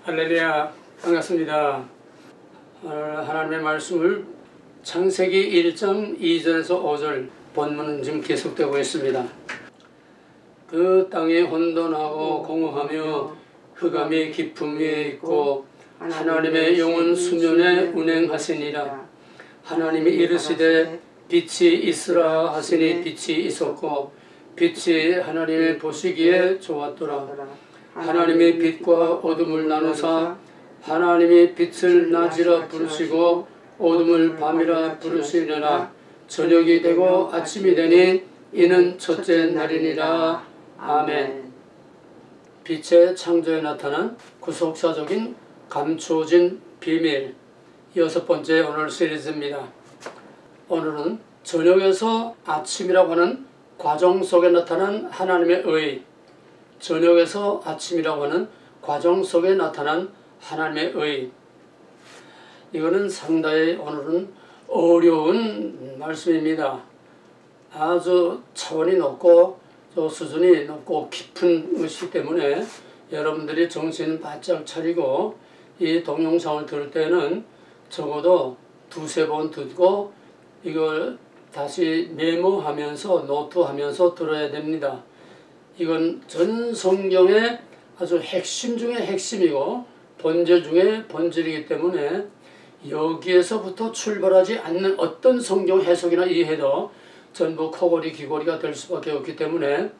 할렐루야, 반갑습니다. 하나님의 말씀을 창세기 1장 2절에서 5절 본문은 지금 계속되고 있습니다. 그 땅이 혼돈하고 공허하며 흑암이 깊음 위에 있고 하나님의 영은 수면에 운행하시니라. 하나님이 이르시되 빛이 있으라 하시니 빛이 있었고 빛이 하나님의 보시기에 좋았더라. 하나님이 빛과 어둠을 나누사 하나님이 빛을 낮이라 부르시고 어둠을 밤이라 부르시느라. 저녁이 되고 아침이 되니 이는 첫째 날이니라. 아멘. 빛의 창조에 나타난 구속사적인 감춰진 비밀, 6번째 오늘 시리즈입니다. 오늘은 저녁에서 아침이라고 하는 과정 속에 나타난 하나님의 의, 저녁에서 아침이라고 하는 과정 속에 나타난 하나님의 의. 이거는 상당히 오늘은 어려운 말씀입니다. 아주 차원이 높고 또 수준이 높고 깊은 것이기 때문에 여러분들이 정신 바짝 차리고 이 동영상을 들을 때는 적어도 두세 번 듣고 이걸 다시 메모하면서 노트하면서 들어야 됩니다. 이건 전 성경의 아주 핵심 중에 핵심이고 본질 중에 본질이기 때문에 여기에서부터 출발하지 않는 어떤 성경 해석이나 이해도 전부 코골이 귀골이가 될 수밖에 없기 때문에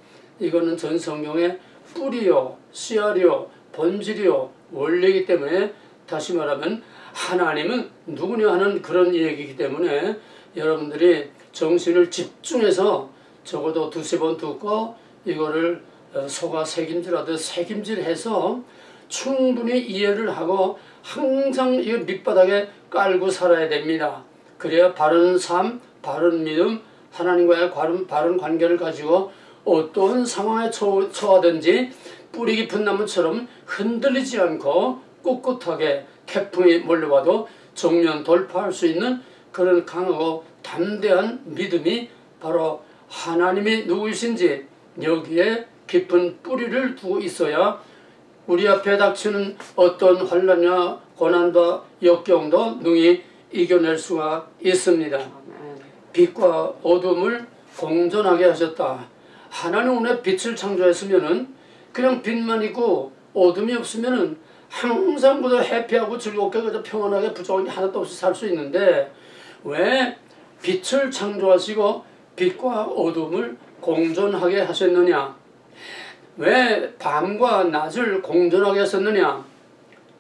이거는 전 성경의 뿌리요, 씨알이요, 본질이요, 원리이기 때문에 다시 말하면 하나님은 누구냐 하는 그런 얘기이기 때문에 여러분들이 정신을 집중해서 적어도 두세 번 듣고 이거를 속아 새김질하듯 새김질해서 충분히 이해를 하고 항상 이 밑바닥에 깔고 살아야 됩니다. 그래야 바른 삶, 바른 믿음, 하나님과의 바른 관계를 가지고 어떤 상황에 처하든지 뿌리 깊은 나무처럼 흔들리지 않고 꿋꿋하게 태풍이 몰려와도 정면 돌파할 수 있는 그런 강하고 담대한 믿음이 바로 하나님이 누구이신지 여기에 깊은 뿌리를 두고 있어야 우리 앞에 닥치는 어떤 환난이나 고난과 역경도 능히 이겨낼 수가 있습니다. 빛과 어둠을 공존하게 하셨다. 하나님 오늘 빛을 창조했으면은 그냥 빛만 있고 어둠이 없으면은 항상 그저 해피하고 즐겁게 그저 평안하게 부족한 게 하나도 없이 살 수 있는데 왜 빛을 창조하시고 빛과 어둠을 공존하게 하셨느냐? 왜 밤과 낮을 공존하게 하셨느냐?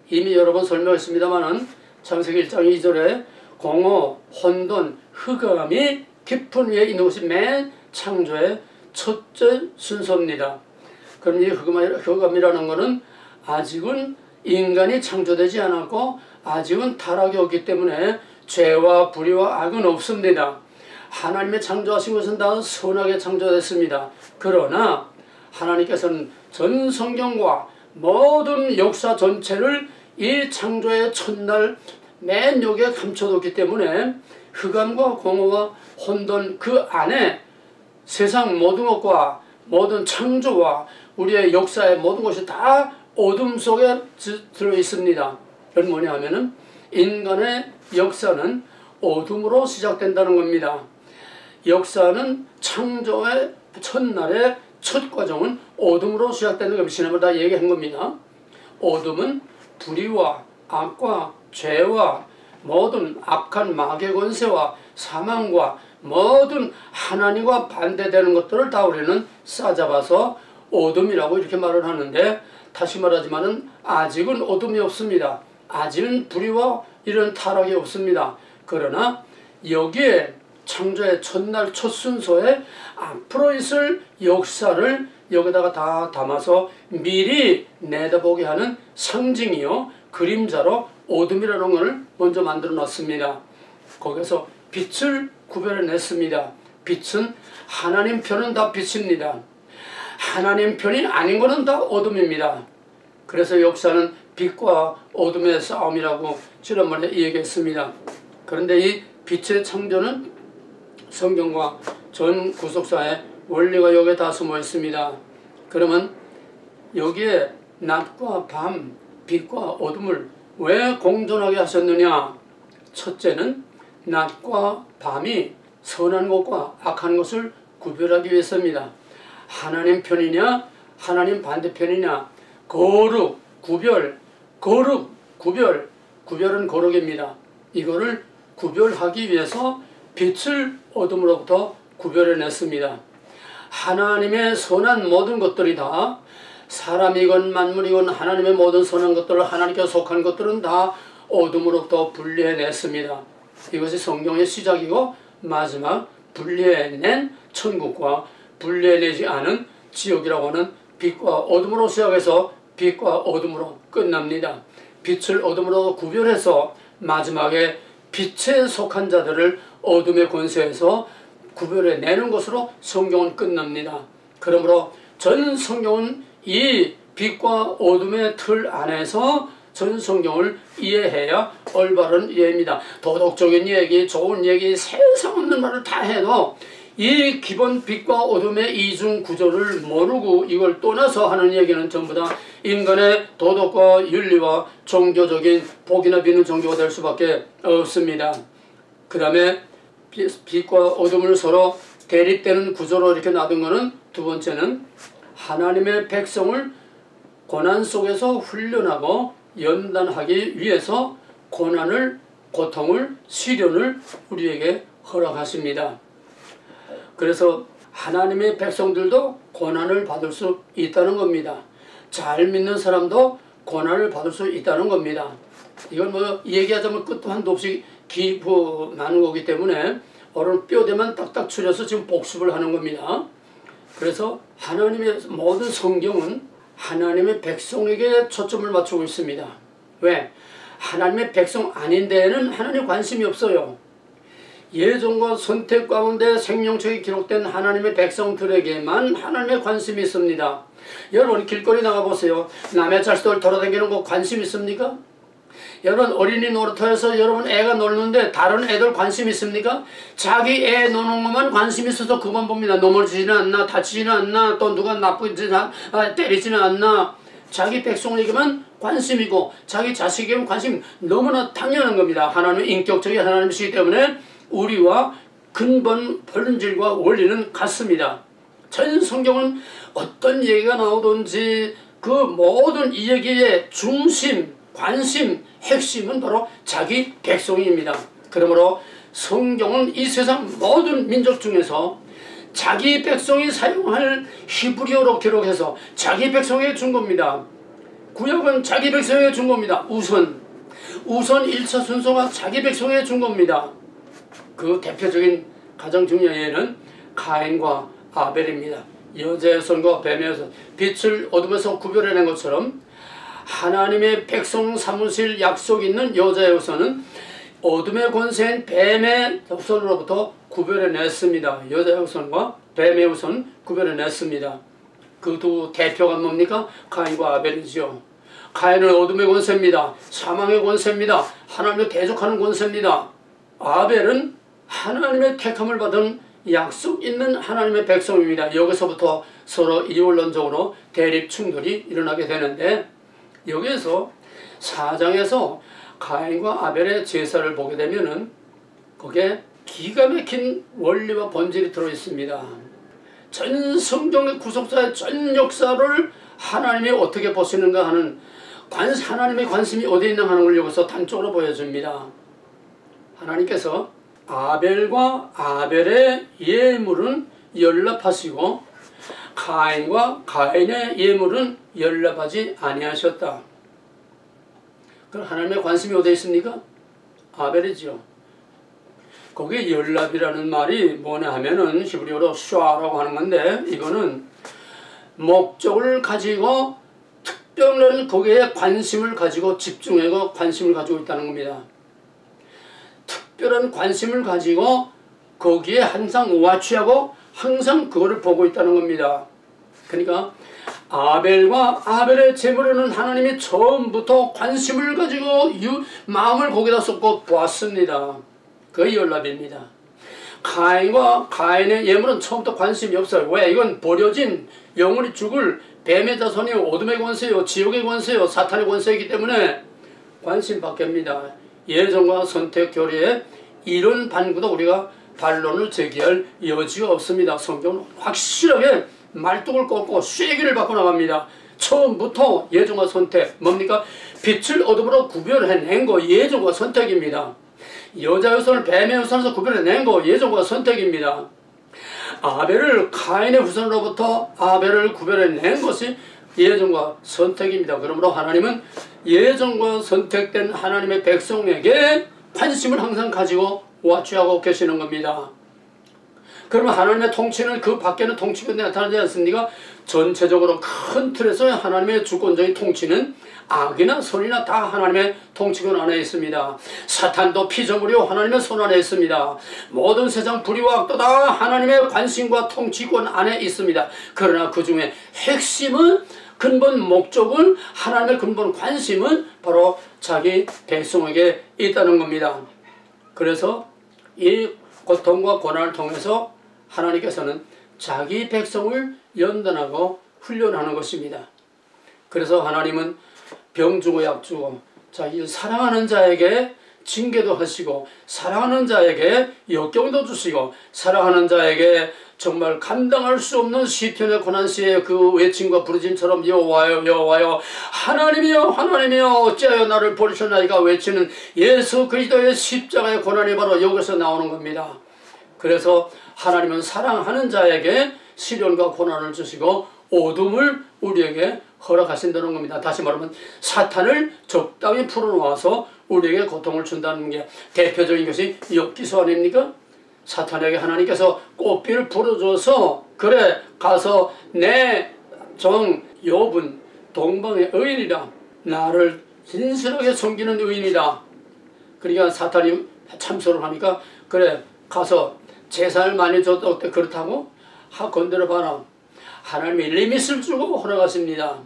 이미 여러 번 설명했습니다마는 창세기 1장 2절에 공허, 혼돈, 흑암이 깊은 위에 있는 것이 맨 창조의 첫째 순서입니다. 그럼 이 흑암이라는 것은 아직은 인간이 창조되지 않았고 아직은 타락이 없기 때문에 죄와 불의와 악은 없습니다. 하나님의 창조하신 것은 다 선하게 창조됐습니다. 그러나 하나님께서는 전 성경과 모든 역사 전체를 이 창조의 첫날 맨 여기에 감춰뒀기 때문에 흑암과 공허와 혼돈 그 안에 세상 모든 것과 모든 창조와 우리의 역사의 모든 것이 다 어둠 속에 들어있습니다. 그건 뭐냐 하면은 인간의 역사는 어둠으로 시작된다는 겁니다. 역사는 창조의 첫날의 첫 과정은 어둠으로 시작되는 겁니다. 지난번에 다 얘기한 겁니다. 어둠은 불의와 악과 죄와 모든 악한 마귀의 권세와 사망과 모든 하나님과 반대되는 것들을 다 우리는 싸잡아서 어둠이라고 이렇게 말을 하는데 다시 말하지만은 아직은 어둠이 없습니다. 아직은 불의와 이런 타락이 없습니다. 그러나 여기에 창조의 첫날 첫 순서에 앞으로 있을 역사를 여기다가 다 담아서 미리 내다보게 하는 상징이요 그림자로 어둠이라는 것을 먼저 만들어 놨습니다. 거기서 빛을 구별해냈습니다. 빛은 하나님 편은 다 빛입니다. 하나님 편이 아닌 것은 다 어둠입니다. 그래서 역사는 빛과 어둠의 싸움이라고 지난번에 얘기했습니다. 그런데 이 빛의 창조는 성경과 전 구속사의 원리가 여기에 다 숨어 있습니다. 그러면 여기에 낮과 밤 빛과 어둠을 왜 공존하게 하셨느냐? 첫째는 낮과 밤이 선한 것과 악한 것을 구별하기 위해서입니다. 하나님 편이냐 하나님 반대편이냐, 거룩, 구별, 거룩, 구별, 구별은 거룩입니다. 이거를 구별하기 위해서 빛을 어둠으로부터 구별해냈습니다. 하나님의 선한 모든 것들이 다, 사람이건 만물이건 하나님의 모든 선한 것들, 하나님께 속한 것들은 다 어둠으로부터 분리해냈습니다. 이것이 성경의 시작이고 마지막 분리해낸 천국과 분리해내지 않은 지옥이라고 하는 빛과 어둠으로 시작해서 빛과 어둠으로 끝납니다. 빛을 어둠으로 구별해서 마지막에 빛에 속한 자들을 어둠의 권세에서 구별해내는 것으로 성경은 끝납니다. 그러므로 전 성경은 이 빛과 어둠의 틀 안에서 전 성경을 이해해야 올바른 이해입니다. 도덕적인 얘기, 좋은 얘기, 세상 없는 말을 다 해도 이 기본 빛과 어둠의 이중 구조를 모르고 이걸 떠나서 하는 얘기는 전부 다 인간의 도덕과 윤리와 종교적인 복이나 비는 종교가 될 수밖에 없습니다. 그 다음에 빛과 어둠을 서로 대립되는 구조로 이렇게 놔둔 것은 두 번째는 하나님의 백성을 고난 속에서 훈련하고 연단하기 위해서 고난을, 고통을, 시련을 우리에게 허락하십니다. 그래서 하나님의 백성들도 고난을 받을 수 있다는 겁니다. 잘 믿는 사람도 고난을 받을 수 있다는 겁니다. 이건 뭐 얘기하자면 끝도 한도 없이 많은 거기 때문에 오늘 뼈대만 딱딱 추려서 지금 복습을 하는 겁니다. 그래서 하나님의 모든 성경은 하나님의 백성에게 초점을 맞추고 있습니다. 왜? 하나님의 백성 아닌 데에는 하나님 관심이 없어요. 예정과 선택 가운데 생명책이 기록된 하나님의 백성들에게만 하나님의 관심이 있습니다. 여러분 길거리 나가보세요. 남의 자식들 돌아다니는 거 관심 있습니까? 여러분 어린이 놀이터에서 여러분 애가 놀는데 다른 애들 관심 있습니까? 자기 애 노는 것만 관심 있어서 그만 봅니다. 넘어지지는 않나, 다치지는 않나, 또 누가 나쁘지는 때리지는 않나. 자기 백성에게만 관심이고 자기 자식에게만 관심 너무나 당연한 겁니다. 하나님은 인격적인 하나님이시기 때문에 우리와 근본 본질과 원리는 같습니다. 전 성경은 어떤 얘기가 나오든지 그 모든 이 얘기의 중심, 관심, 핵심은 바로 자기 백성입니다. 그러므로 성경은 이 세상 모든 민족 중에서 자기 백성이 사용할 히브리어로 기록해서 자기 백성에게 준 겁니다. 구약은 자기 백성에게 준 겁니다. 우선 1차 순서가 자기 백성에게 준 겁니다. 그 대표적인 가장 중요한 예는 가인과 아벨입니다. 여자의 손과 뱀의 손, 빛을 어둠에서 구별해낸 것처럼 하나님의 백성 삼으실 약속 있는 여자의 우선은 어둠의 권세인 뱀의 손으로부터 구별해냈습니다. 여자의 우선과 뱀의 우선 구별해냈습니다. 그 두 대표가 뭡니까? 가인과 아벨이지요. 가인은 어둠의 권세입니다. 사망의 권세입니다. 하나님을 대적하는 권세입니다. 아벨은 하나님의 택함을 받은 약속 있는 하나님의 백성입니다. 여기서부터 서로 이원론적으로 대립 충돌이 일어나게 되는데 여기에서 4장에서 가인과 아벨의 제사를 보게 되면은 거기에 기가 막힌 원리와 본질이 들어있습니다. 전 성경의 구속사의 전 역사를 하나님이 어떻게 보시는가 하는 하나님의 관심이 어디 있나 하는 걸 여기서 단적으로 보여줍니다. 하나님께서 아벨과 아벨의 예물은 연락하시고 가인과 가인의 예물은 연락하지 아니하셨다. 그럼 하나님의 관심이 어디에 있습니까? 아벨이죠. 거기에 연락이라는 말이 뭐냐 하면은 히브리어로 슈아라고 하는 건데 이거는 목적을 가지고 특별한 거기에 관심을 가지고 집중하고 관심을 가지고 있다는 겁니다. 특별한 관심을 가지고 거기에 항상 와치하고 항상 그거를 보고 있다는 겁니다. 그러니까 아벨과 아벨의 제물에는 하나님이 처음부터 관심을 가지고 마음을 거기다 쏟고 보았습니다. 그 연락입니다. 가인과 가인의 예물은 처음부터 관심이 없어요. 왜? 이건 버려진 영원히 죽을 뱀의 자손이요, 어둠의 권세요, 지옥의 권세요, 사탄의 권세이기 때문에 관심 밖입니다. 예정과 선택 교리에 이런 반구도 우리가 반론을 제기할 여지가 없습니다. 성경은 확실하게 말뚝을 꺾고 쐐기를 받고 나갑니다. 처음부터 예정과 선택, 뭡니까? 빛을 어둠으로 구별해낸 거 예정과 선택입니다. 여자 후손을 뱀의 후손에서 구별해낸 거 예정과 선택입니다. 아벨을 가인의 후손으로부터 아벨을 구별해낸 것이 예정과 선택입니다. 그러므로 하나님은 예정과 선택된 하나님의 백성에게 관심을 항상 가지고 와취하고 계시는 겁니다. 그러면 하나님의 통치는 그 밖에는 통치가 나타나지 않습니까? 전체적으로 큰 틀에서 하나님의 주권적인 통치는 악이나 선이나 다 하나님의 통치권 안에 있습니다. 사탄도 피조물이요 하나님의 손 안에 있습니다. 모든 세상 불의와 악도 다 하나님의 관심과 통치권 안에 있습니다. 그러나 그 중에 핵심은 근본 목적은 하나님의 근본 관심은 바로 자기 백성에게 있다는 겁니다. 그래서 이 고통과 고난을 통해서 하나님께서는 자기 백성을 연단하고 훈련하는 것입니다. 그래서 하나님은 병 주고 약 주고 자기 사랑하는 자에게 징계도 하시고 사랑하는 자에게 역경도 주시고 사랑하는 자에게 정말 감당할 수 없는 시편의 고난시의 그 외침과 부르짐처럼 여호와여 여호와여 하나님이여 하나님이여 어찌하여 나를 버리셨나이까 외치는 예수 그리스도의 십자가의 고난이 바로 여기서 나오는 겁니다. 그래서 하나님은 사랑하는 자에게 시련과 고난을 주시고 어둠을 우리에게 허락하신다는 겁니다. 다시 말하면 사탄을 적당히 풀어놓아서 우리에게 고통을 준다는 게 대표적인 것이 욥기서 아닙니까? 사탄에게 하나님께서 꽃비를 불어줘서 그래 가서 내 정 욥은 동방의 의인이다. 나를 진실하게 섬기는 의인이다. 그러니까 사탄이 참소를 하니까 그래 가서 재산을 많이 줬다 그렇다고 건드려 봐라. 하나님이 리밋을 주고 허락하십니다.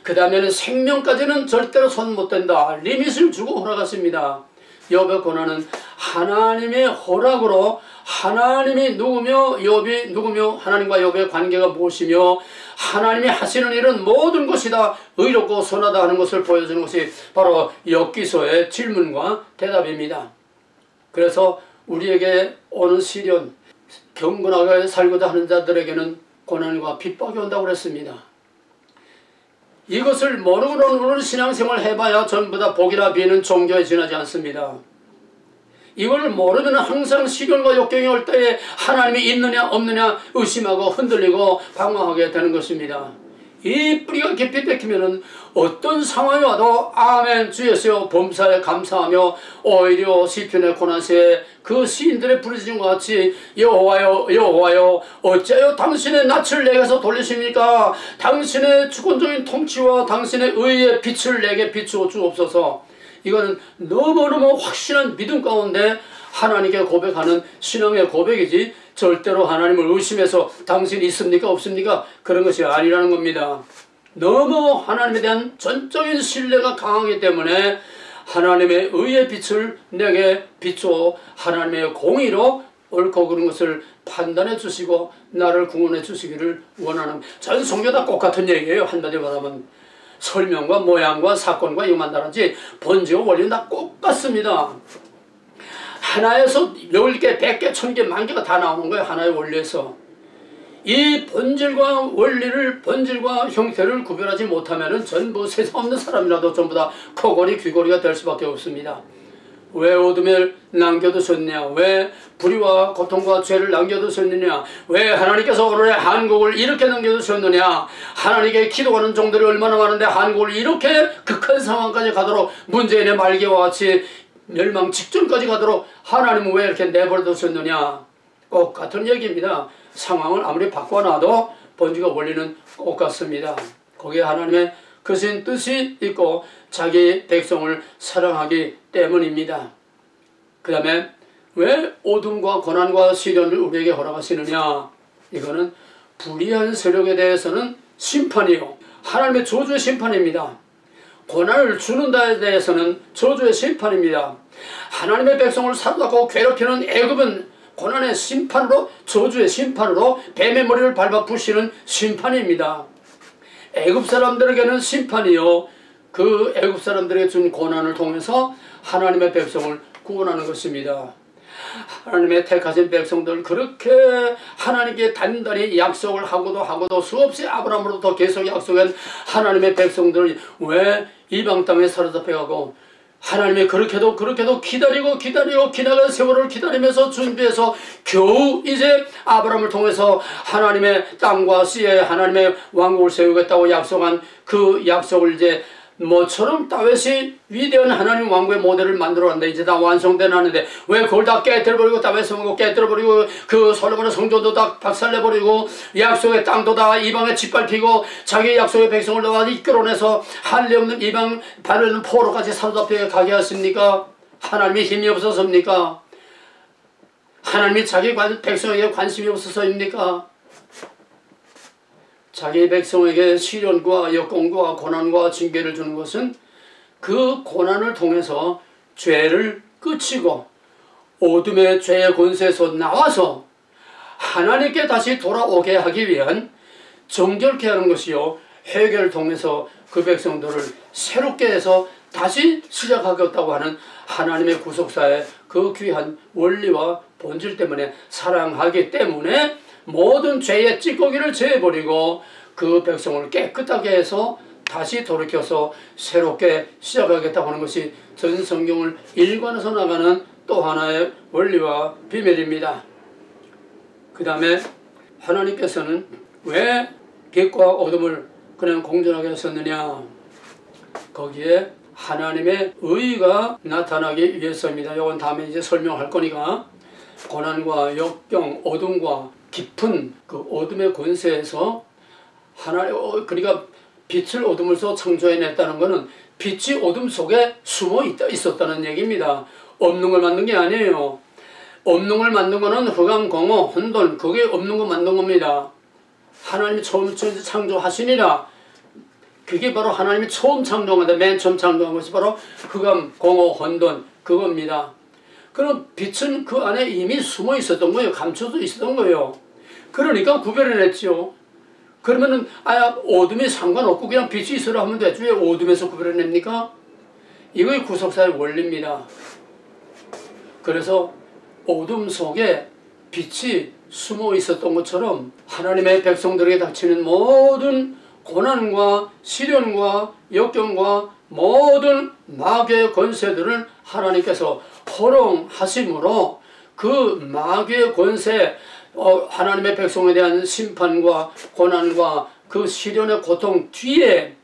그 다음에는 생명까지는 절대로 손 못 댄다. 리밋을 주고 허락하십니다. 욥의 고난은 하나님의 허락으로 하나님이 누구며 욥이 누구며 하나님과 욥의 관계가 무엇이며 하나님이 하시는 일은 모든 것이 다 의롭고 선하다 하는 것을 보여주는 것이 바로 욥기서의 질문과 대답입니다. 그래서 우리에게 오는 시련, 경건하게 살고자 하는 자들에게는 고난과 핍박이 온다고 그랬습니다. 이것을 모르고는 신앙생활 해봐야 전부 다 복이나 비는 종교에 지나지 않습니다. 이걸 모르면 항상 시련과 역경이 올 때에 하나님이 있느냐 없느냐 의심하고 흔들리고 방황하게 되는 것입니다. 이 뿌리가 깊이 박히면은 어떤 상황이 와도 아멘 주 예수여 범사에 감사하며 오히려 시편의 고난시에 그 시인들의 부르짖음과 같이 여호와여 여호와여 어째요 당신의 낯을 내게서 돌리십니까? 당신의 주권적인 통치와 당신의 의의 빛을 내게 비추어 주옵소서. 이거는 너무너무 확실한 믿음 가운데 하나님께 고백하는 신앙의 고백이지 절대로 하나님을 의심해서 당신이 있습니까 없습니까 그런 것이 아니라는 겁니다. 너무 하나님에 대한 전적인 신뢰가 강하기 때문에 하나님의 의의 빛을 내게 비추어 하나님의 공의로 옳고 그른 것을 판단해 주시고 나를 구원해 주시기를 원하는 전 성경 다 똑같은 얘기예요. 한마디로 말하면 설명과 모양과 사건과 이것만 다르지 본질과 원리는 다 똑같습니다. 하나에서 10개, 100개, 1000개, 10,000개가 다 나오는 거예요. 하나의 원리에서. 이 본질과 원리를 본질과 형태를 구별하지 못하면 전부 세상 없는 사람이라도 전부 다 코골이 귀골이가 될 수밖에 없습니다. 왜 어둠을 남겨두셨냐? 왜 불의와 고통과 죄를 남겨두셨느냐? 왜 하나님께서 오늘의 한국을 이렇게 남겨두셨느냐? 하나님께 기도하는 종들이 얼마나 많은데 한국을 이렇게 극한 상황까지 가도록 문재인의 말기와 같이 멸망 직전까지 가도록 하나님은 왜 이렇게 내버려 두셨느냐? 똑같은 얘기입니다. 상황을 아무리 바꿔놔도 본질과 원리는 똑같습니다. 거기에 하나님의 크신 뜻이 있고 자기 백성을 사랑하기 때문입니다. 그 다음에 왜 어둠과 고난과 시련을 우리에게 허락하시느냐? 이거는 불의한 세력에 대해서는 심판이요 하나님의 저주의 심판입니다. 고난을 주는 데에 대해서는 저주의 심판입니다. 하나님의 백성을 사로잡고 괴롭히는 애굽은 고난의 심판으로, 저주의 심판으로 뱀의 머리를 밟아 부시는 심판입니다. 애굽 사람들에게는 심판이요, 그 애굽 사람들에게 준 고난을 통해서 하나님의 백성을 구원하는 것입니다. 하나님의 택하신 백성들, 그렇게 하나님께 단단히 약속을 하고도 수없이 아브라함으로부터 계속 약속한 하나님의 백성들이 왜 이방 땅에 사로잡혀가고, 하나님이 그렇게도 기다리고 기나긴 세월을 기다리면서 준비해서 겨우 이제 아브라함을 통해서 하나님의 땅과 씨에 하나님의 왕국을 세우겠다고 약속한 그 약속을 이제 모처럼 다윗이 위대한 하나님 왕국의 모델을 만들어놨는데 이제 다 완성되는데 왜 그걸 다 깨뜨려버리고, 다윗의 왕국 깨뜨려버리고, 그 솔로몬의 성전도 다 박살내버리고, 약속의 땅도 다 이방에 짓밟히고, 자기 약속의 백성을 다 이끌어내서 할례 없는 이방 발을 있는 포로까지 사로잡혀 가게 하십니까? 하나님이 힘이 없어서입니까? 하나님이 자기 백성에게 관심이 없어서입니까? 자기 백성에게 시련과 역경과 고난과 징계를 주는 것은 그 고난을 통해서 죄를 끝이고 어둠의 죄의 권세에서 나와서 하나님께 다시 돌아오게 하기 위한 정결케 하는 것이요, 회개를 통해서 그 백성들을 새롭게 해서 다시 시작하겠다고 하는 하나님의 구속사의 그 귀한 원리와 본질 때문에, 사랑하기 때문에 모든 죄의 찌꺼기를 제해버리고 그 백성을 깨끗하게 해서 다시 돌이켜서 새롭게 시작하겠다고 하는 것이 전 성경을 일관해서 나가는 또 하나의 원리와 비밀입니다. 그 다음에 하나님께서는 왜 빛과 어둠을 그냥 공존하게 하셨느냐? 거기에 하나님의 의가 나타나기 위해서입니다. 이건 다음에 이제 설명할 거니까. 고난과 역경, 어둠과 깊은 그 어둠의 권세에서 그러니까 빛을 어둠에서 창조해냈다는 것은 빛이 어둠 속에 숨어 있었다는 얘기입니다. 없는 걸 만든 게 아니에요. 없는 걸 만든 거는 흑암, 공허, 혼돈, 그게 없는 거 만든 겁니다. 하나님이 처음 창조하시니라. 그게 바로 하나님이 처음 창조한 건데, 맨 처음 창조한 것이 바로 흑암, 공허, 혼돈, 그겁니다. 그럼 빛은 그 안에 이미 숨어 있었던 거예요. 감춰져 있었던 거예요. 그러니까 구별해냈죠. 그러면은 어둠이 상관없고 그냥 빛이 있으라 하면 되죠. 왜 어둠에서 구별해냅니까? 이거의 구속사의 원리입니다. 그래서 어둠 속에 빛이 숨어 있었던 것처럼 하나님의 백성들에게 닥치는 모든 고난과 시련과 역경과 모든 마귀의 권세들을 하나님께서 허용하심으로 그 마귀의 권세, 하나님의 백성에 대한 심판과 고난과 그 시련의 고통 뒤에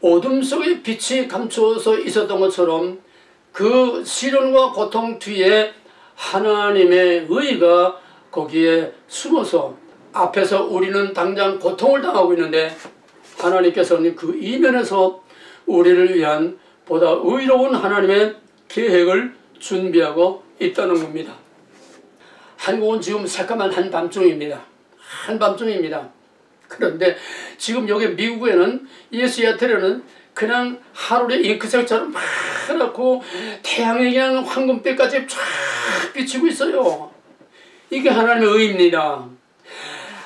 어둠 속에 빛이 감춰서 있었던 것처럼 그 시련과 고통 뒤에 하나님의 의가 거기에 숨어서, 앞에서 우리는 당장 고통을 당하고 있는데 하나님께서는 그 이면에서 우리를 위한 보다 의로운 하나님의 계획을 준비하고 있다는 겁니다. 한국은 지금 새까만 한밤중입니다. 한밤중입니다. 그런데 지금 여기 미국에는 이 시애틀에는 그냥 하루에 잉크색처럼 파랗고 태양이 그냥 황금빛까지 쫙 비치고 있어요. 이게 하나님의 의입니다.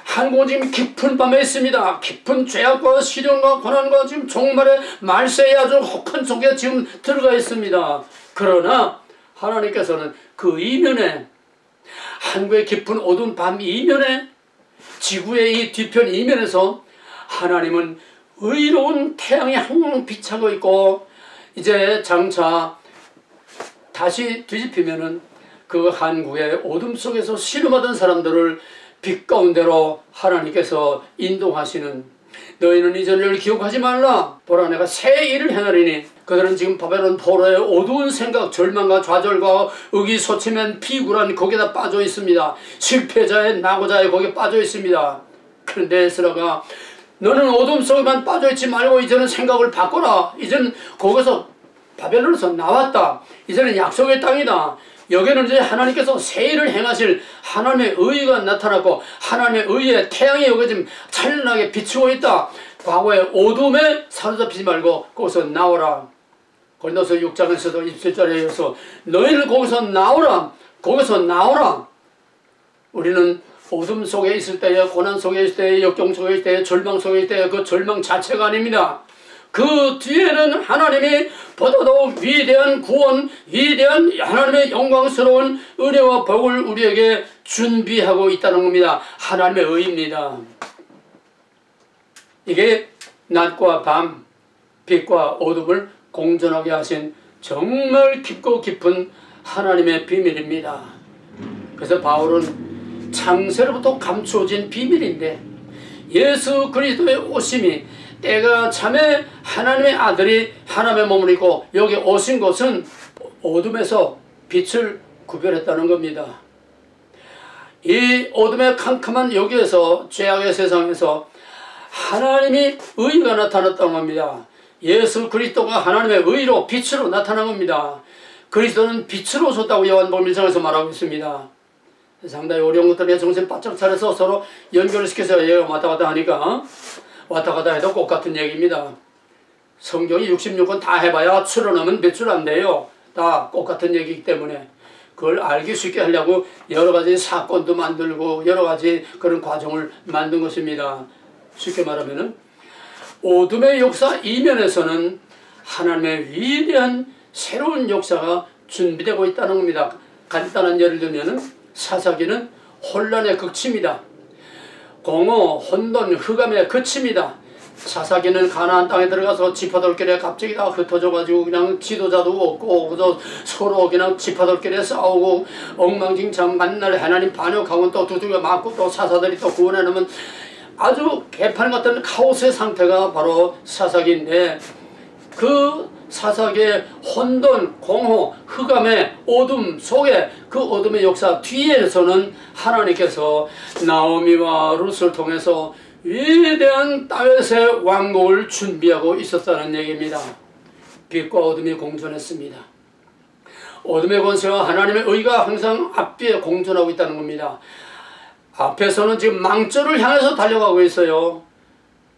한국은 지금 깊은 밤에 있습니다. 깊은 죄악과 시련과 고난과 지금 종말의 말세에 아주 혹한 속에 지금 들어가 있습니다. 그러나 하나님께서는 그 이면에, 한국의 깊은 어두운 밤 이면에, 지구의 이 뒤편 이면에서 하나님은 의로운 태양이 항상 비치고 있고, 이제 장차 다시 뒤집히면은 그 한국의 어둠 속에서 시름하던 사람들을 빛 가운데로 하나님께서 인도하시는, 너희는 이전 일을 기억하지 말라. 보라, 내가 새 일을 행하리니. 그들은 지금 바벨론 포로의 어두운 생각, 절망과 좌절과 의기소침한 피굴한 거기다 빠져 있습니다. 실패자의 낙오자의 거기에 빠져 있습니다. 그런데 에스라가 너는 어둠 속에만 빠져 있지 말고 이제는 생각을 바꿔라. 이제는 거기서 바벨론에서 나왔다. 이제는 약속의 땅이다. 여기는 이제 하나님께서 새 일을 행하실 하나님의 의가 나타났고, 하나님의 의의 태양이 여기 지금 찬란하게 비추고 있다. 과거의 어둠에 사로잡히지 말고 거기서 나오라. 고린도서 6장에서도 27절에 이어서 너희는 거기서 나오라. 거기서 나오라. 우리는 어둠 속에 있을 때에, 고난 속에 있을 때에, 역경 속에 있을 때에, 절망 속에 있을 때에 그 절망 자체가 아닙니다. 그 뒤에는 하나님이 보다도 위대한 구원, 위대한 하나님의 영광스러운 은혜와 복을 우리에게 준비하고 있다는 겁니다. 하나님의 의입니다. 이게 낮과 밤, 빛과 어둠을 공존하게 하신 정말 깊고 깊은 하나님의 비밀입니다. 그래서 바울은 창세로부터 감추어진 비밀인데 예수 그리스도의 오심이 때가 참에 하나님의 아들이 하나님의 몸을 입고 여기 오신 것은 어둠에서 빛을 구별했다는 겁니다. 이 어둠의 캄캄한 여기에서 죄악의 세상에서 하나님이 의가 나타났다는 겁니다. 예수 그리스도가 하나님의 의로 빛으로 나타난 겁니다. 그리스도는 빛으로 오셨다고 요한복음 1장에서 말하고 있습니다. 상당히 어려운 것들에 정신 바짝 차려서 서로 연결을 시켜서 얘가 왔다 갔다 하니까 왔다 갔다 해도 똑같은 얘기입니다. 성경이 66권 다 해봐야 추론하면 몇 줄 안 돼요. 다 똑같은 얘기이기 때문에 그걸 알기 쉽게 하려고 여러 가지 사건도 만들고 여러 가지 그런 과정을 만든 것입니다. 쉽게 말하면은 어둠의 역사 이면에서는 하나님의 위대한 새로운 역사가 준비되고 있다는 겁니다. 간단한 예를 들면은 사사기는 혼란의 극치입니다. 공허, 혼돈, 흑암의 끝입니다. 사사기는 가나안 땅에 들어가서 지파들끼리 갑자기 다 흩어져가지고 그냥 지도자도 없고 그래서 서로 그냥 지파들끼리 싸우고 엉망진창 만날 하나님 반역하고 또 두들겨 맞고 또 사사들이 또 구원해내면 아주 개판 같은 카오스의 상태가 바로 사사기인데 그 사사기의 혼돈, 공허, 흑암의 어둠 속에 그 어둠의 역사 뒤에서는 하나님께서 나오미와 룻을 통해서 위대한 다윗의 왕국을 준비하고 있었다는 얘기입니다. 빛과 어둠이 공존했습니다. 어둠의 권세와 하나님의 의가 항상 앞뒤에 공존하고 있다는 겁니다. 앞에서는 지금 망조를 향해서 달려가고 있어요.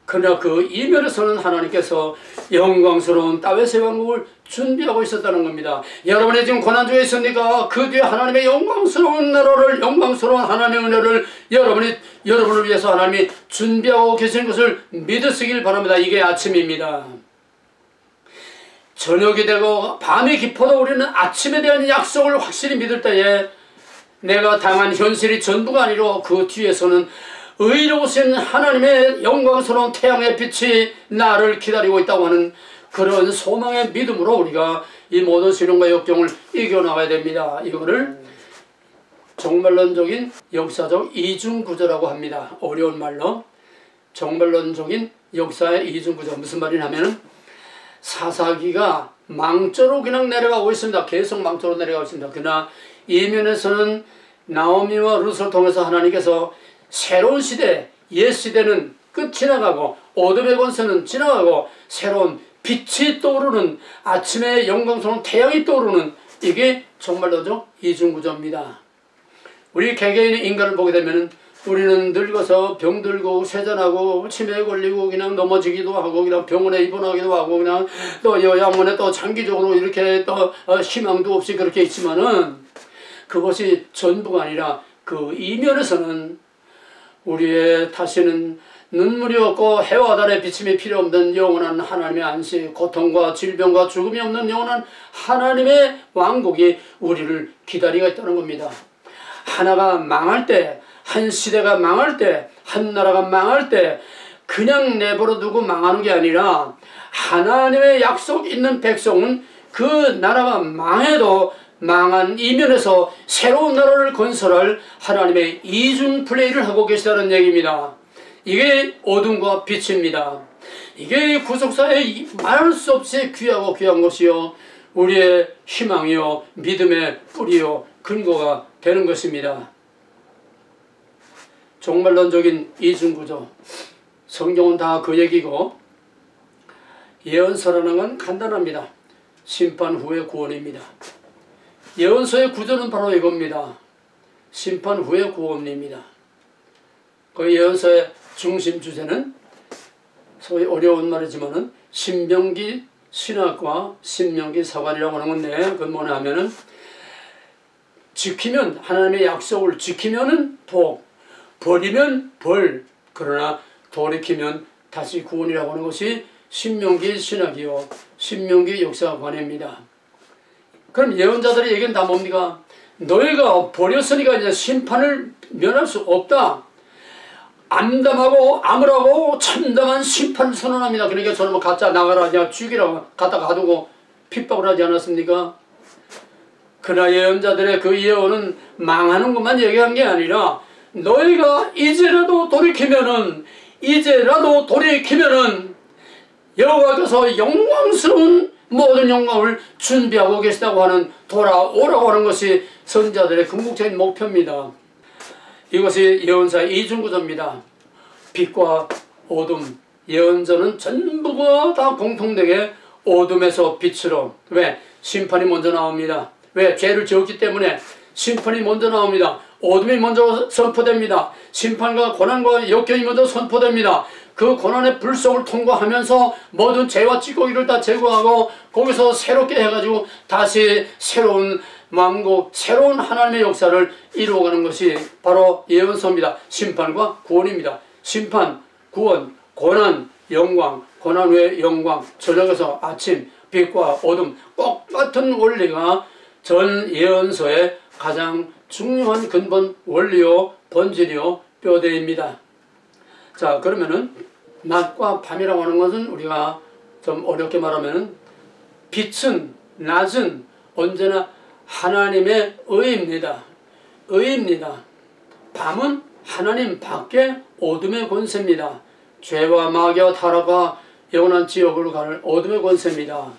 그러나 그 이면에서는 하나님께서 영광스러운 다윗의 왕국을 준비하고 있었다는 겁니다. 여러분이 지금 고난 중에 있습니까? 그 뒤에 하나님의 영광스러운 나라를, 영광스러운 하나님의 은혜를 여러분을 위해서 하나님이 준비하고 계신 것을 믿으시길 바랍니다. 이게 아침입니다. 저녁이 되고 밤이 깊어도 우리는 아침에 대한 약속을 확실히 믿을 때에 내가 당한 현실이 전부가 아니라 그 뒤에서는 의로우신 하나님의 영광스러운 태양의 빛이 나를 기다리고 있다고 하는 그런 소망의 믿음으로 우리가 이 모든 시련과 역경을 이겨나가야 됩니다. 이거를 종말론적인 역사적 이중구조라고 합니다. 어려운 말로 종말론적인 역사의 이중구조. 무슨 말이냐면 사사기가 망조로 그냥 내려가고 있습니다. 계속 망조로 내려가고 있습니다. 그러나 이면에서는 나오미와 룻을 통해서 하나님께서 새로운 시대, 옛 시대는 끝이 나가고 어둠의 권세는 지나가고 새로운 빛이 떠오르는 아침에 영광스러운 태양이 떠오르는 이게 정말로죠 이중구조입니다. 우리 개개인의 인간을 보게 되면 우리는 늙어서 병들고 쇠잔하고 치매에 걸리고 그냥 넘어지기도 하고 그냥 병원에 입원하기도 하고 그냥 또 요양원에 또 장기적으로 이렇게 또 희망도 없이 그렇게 있지만은 그것이 전부가 아니라 그 이면에서는 우리의 다시는 눈물이 없고 해와 달의 비침이 필요 없는 영원한 하나님의 안식, 고통과 질병과 죽음이 없는 영원한 하나님의 왕국이 우리를 기다리고 있다는 겁니다. 하나가 망할 때, 한 시대가 망할 때, 한 나라가 망할 때 그냥 내버려 두고 망하는 게 아니라 하나님의 약속 있는 백성은 그 나라가 망해도 망한 이면에서 새로운 나라를 건설할 하나님의 이중 플레이를 하고 계시다는 얘기입니다. 이게 어둠과 빛입니다. 이게 구속사의 말할 수 없이 귀하고 귀한 것이요 우리의 희망이요 믿음의 뿌리요 근거가 되는 것입니다. 종말론적인 이중구조, 성경은 다 그 얘기고 예언서라는 건 간단합니다. 심판 후의 구원입니다. 예언서의 구조는 바로 이겁니다. 심판 후의 구원입니다. 그 예언서의 중심 주제는 소위 어려운 말이지만은 신명기 신학과 신명기 사관이라고 하는 건데 그건 뭐냐 하면은 지키면 하나님의 약속을 지키면은 복, 버리면 벌, 그러나 돌이키면 다시 구원이라고 하는 것이 신명기 신학이요 신명기 역사관입니다. 그럼 예언자들의 얘기는 다 뭡니까? 너희가 버렸으니까 이제 심판을 면할 수 없다. 암담하고 암울하고 참담한 심판을 선언합니다. 그러니까 저는 뭐 가짜 나가라 그냥 죽이라고 갖다 가두고 핍박을 하지 않았습니까? 그러나 예언자들의 그 예언은 망하는 것만 얘기한 게 아니라 너희가 이제라도 돌이키면은 여호와께서 영광스러운 모든 영광을 준비하고 계시다고 하는 돌아오라고 하는 것이 선자들의 궁극적인 목표입니다. 이것이 예언사의 이중구조입니다. 빛과 어둠, 예언자는 전부가 다 공통되게 어둠에서 빛으로. 왜? 심판이 먼저 나옵니다. 왜? 죄를 지었기 때문에 심판이 먼저 나옵니다. 어둠이 먼저 선포됩니다. 심판과 고난과 역경이 먼저 선포됩니다. 그 고난의 불속을 통과하면서 모든 죄와 찌꺼기를 다 제거하고 거기서 새롭게 해가지고 다시 새로운 만국, 새로운 하나님의 역사를 이루어가는 것이 바로 예언서입니다. 심판과 구원입니다. 심판, 구원, 고난, 영광, 고난 후에 영광, 저녁에서 아침, 빛과 어둠, 똑같은 원리가 전 예언서의 가장 중요한 근본 원리요, 본질이요, 뼈대입니다. 자, 그러면은 낮과 밤이라고 하는 것은 우리가 좀 어렵게 말하면은 빛은, 낮은 언제나 하나님의 의입니다. 의입니다. 밤은 하나님 밖에 어둠의 권세입니다. 죄와 마귀와 타락과 영원한 지옥으로 가는 어둠의 권세입니다.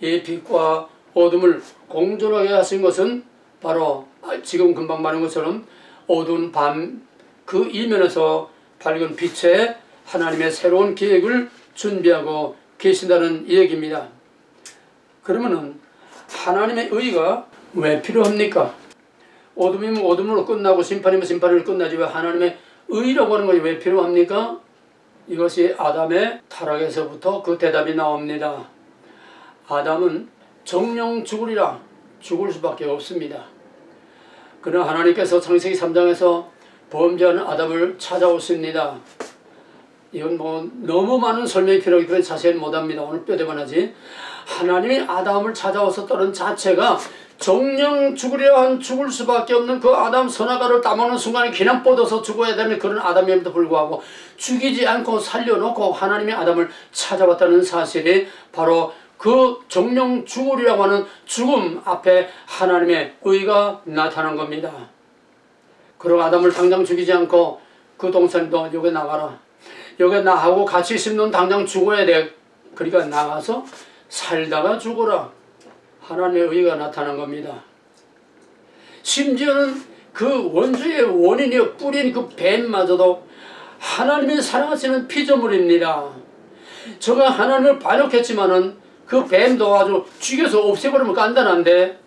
이 빛과 어둠을 공존하게 하신 것은 바로 지금 금방 말한 것처럼 어두운 밤 그 이면에서 밝은 빛에 하나님의 새로운 계획을 준비하고 계신다는 얘기입니다. 그러면은 하나님의 의가 왜 필요합니까? 어둠이면 어둠으로 끝나고 심판이면 심판으로 끝나지 왜 하나님의 의라고 하는 것이 왜 필요합니까? 이것이 아담의 타락에서부터 그 대답이 나옵니다. 아담은 정령 죽으리라 죽을 수밖에 없습니다. 그러나 하나님께서 창세기 3장에서 범죄하는 아담을 찾아오십니다. 이건 뭐 너무 많은 설명이 필요하기 때문에 자세히 못합니다. 오늘 뼈대만 하지. 하나님이 아담을 찾아오셨다는 자체가 정령 죽으려 죽을 수밖에 없는 그 아담 선악과를 따먹는 순간에 그냥 뻗어서 죽어야 되는 그런 아담임에도 불구하고 죽이지 않고 살려놓고 하나님이 아담을 찾아왔다는 사실이 바로 그 정령 죽으리라고 하는 죽음 앞에 하나님의 의가 나타난 겁니다. 그리고 아담을 당장 죽이지 않고 그 동생도 여기 나가라. 여기 나하고 같이 있으면 넌 당장 죽어야 돼. 그러니까 나가서 살다가 죽어라. 하나님의 의가 나타난 겁니다. 심지어는 그 원죄의 원인이 뿌린 그 뱀마저도 하나님이 사랑하시는 피조물입니다. 저가 하나님을 반역했지만은 그 뱀도 아주 죽여서 없애버리면 간단한데,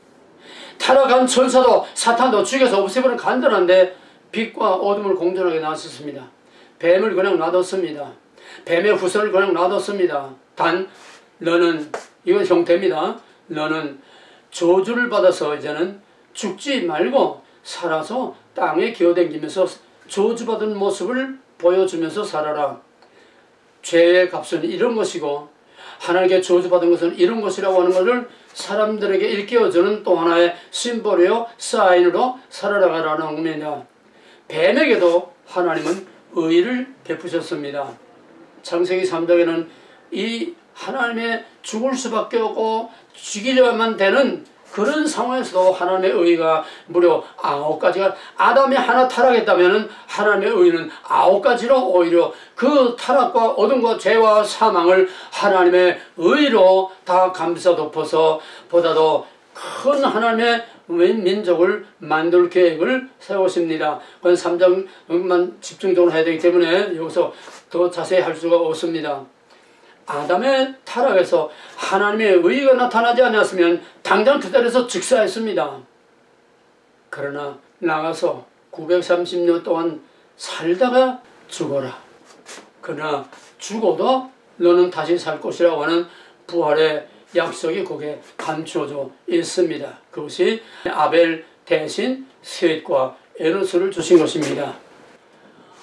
타락한 천사도 사탄도 죽여서 없애버리면 간단한데 빛과 어둠을 공존하게 놨었습니다. 뱀을 그냥 놔뒀습니다. 뱀의 후손을 그냥 놔뒀습니다. 단 너는, 이건 형태입니다. 너는 저주를 받아서 이제는 죽지 말고 살아서 땅에 기어다니면서 저주받은 모습을 보여주면서 살아라. 죄의 값은 이런 것이고 하나님께 저주받은 것은 이런 것이라고 하는 것을 사람들에게 일깨워주는 또 하나의 심볼이요 사인으로 살아가라는 겁니다. 뱀에게도 하나님은 의를 베푸셨습니다. 창세기 3장에는 이 하나님의 죽을 수밖에 없고 죽이려만 되는 그런 상황에서도 하나님의 의가 무려 9가지가, 아담이 하나 타락했다면 하나님의 의는 9가지로 오히려 그 타락과 어둠과 죄와 사망을 하나님의 의로 다 감싸 덮어서 보다도 큰 하나님의 민족을 만들 계획을 세우십니다. 그건 3장만 집중적으로 해야 되기 때문에 여기서 더 자세히 할 수가 없습니다. 아담의 타락에서 하나님의 의가 나타나지 않았으면 당장 그 자리에서 즉사했습니다. 그러나 나가서 930년 동안 살다가 죽어라. 그러나 죽어도 너는 다시 살 것이라고 하는 부활의 약속이 거기에 감추어져 있습니다. 그것이 아벨 대신 셋과 에노스를 주신 것입니다.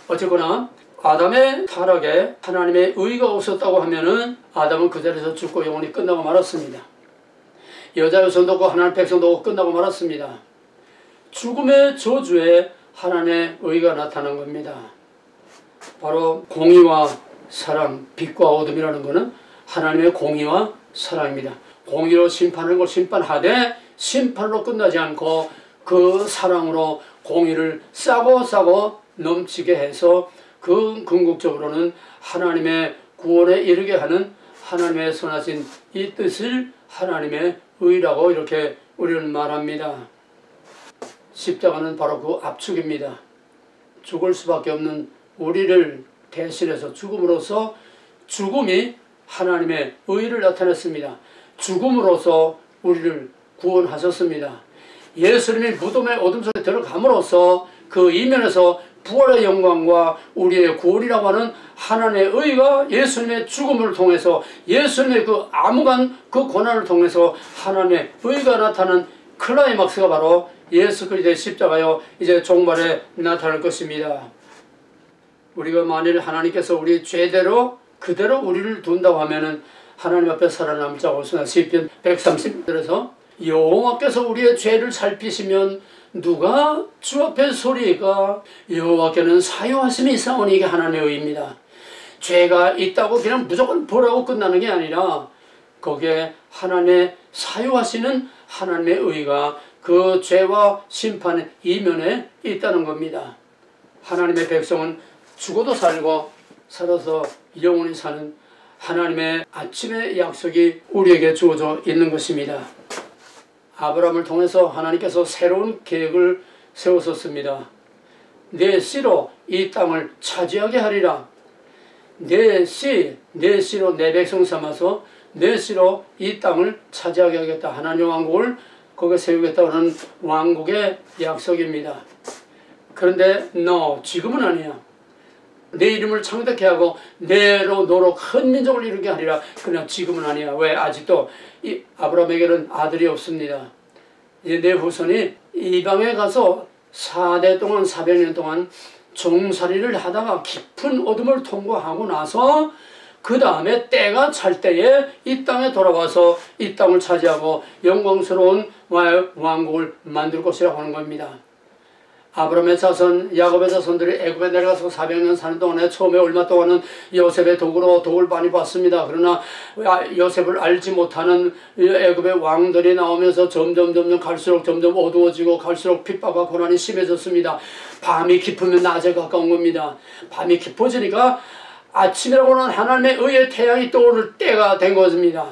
어쨌거나 아담의 타락에 하나님의 의가 없었다고 하면은 아담은 그 자리에서 죽고 영원히 끝나고 말았습니다. 여자 여성도 없고 하나님 백성도 없고 끝나고 말았습니다. 죽음의 저주에 하나님의 의가 나타난 겁니다. 바로 공의와 사랑, 빛과 어둠이라는 것은 하나님의 공의와 사랑입니다. 공의로 심판하는 걸 심판하되 심판으로 끝나지 않고 그 사랑으로 공의를 싸고 넘치게 해서 그 궁극적으로는 하나님의 구원에 이르게 하는 하나님의 선하신 이 뜻을 하나님의 의라고 이렇게 우리는 말합니다. 십자가는 바로 그 압축입니다. 죽을 수밖에 없는 우리를 대신해서 죽음으로써 죽음이 하나님의 의를 나타냈습니다. 죽음으로써 우리를 구원하셨습니다. 예수님이 무덤의 어둠 속에 들어감으로써 그 이면에서 부활의 영광과 우리의 구원이라고 하는 하나님의 의가 예수님의 죽음을 통해서 예수님의 그 암흑한 그 고난을 통해서 하나님의 의가 나타나는 클라이막스가 바로 예수 그리스도의 십자가요 이제 종말에 나타날 것입니다. 우리가 만일 하나님께서 우리 죄대로 그대로 우리를 둔다고 하면은 하나님 앞에 살아남자고 했으나 시편 130절에서 여호와께서 우리의 죄를 살피시면 누가 주 앞에 소리가 여호와께는 사유하심이 있사오니 이게 하나님의 의입니다. 죄가 있다고 그냥 무조건 벌하고 끝나는 게 아니라 거기에 하나님의 사유하시는 하나님의 의가 그 죄와 심판의 이면에 있다는 겁니다. 하나님의 백성은 죽어도 살고 살아서 영원히 사는 하나님의 아침의 약속이 우리에게 주어져 있는 것입니다. 아브라함을 통해서 하나님께서 새로운 계획을 세우셨습니다. 내 씨로 이 땅을 차지하게 하리라. 내 씨로 내 백성 삼아서 내 씨로 이 땅을 차지하게 하겠다. 하나님의 왕국을 거기에 세우겠다는 왕국의 약속입니다. 그런데 지금은 아니야. 내 이름을 창대케 하고 너로 큰 민족을 이루게 하리라. 그러나 지금은 아니야. 왜? 아직도 이 아브라함에게는 아들이 없습니다. 이제 내 후손이 이방에 가서 4대 동안 400년 동안 종살이를 하다가 깊은 어둠을 통과하고 나서 그 다음에 때가 찰 때에 이 땅에 돌아와서 이 땅을 차지하고 영광스러운 왕국을 만들 것이라고 하는 겁니다. 아브라함의 자손, 야곱의 자손들이 애굽에 내려가서 400년 사는 동안에 처음에 얼마 동안은 요셉의 도구로 독을 많이 받습니다. 그러나 요셉을 알지 못하는 애굽의 왕들이 나오면서 점점 갈수록 점점 어두워지고 갈수록 핍박과 고난이 심해졌습니다. 밤이 깊으면 낮에 가까운 겁니다. 밤이 깊어지니까 아침이라고는 하나님의 의의 태양이 떠오를 때가 된 것입니다.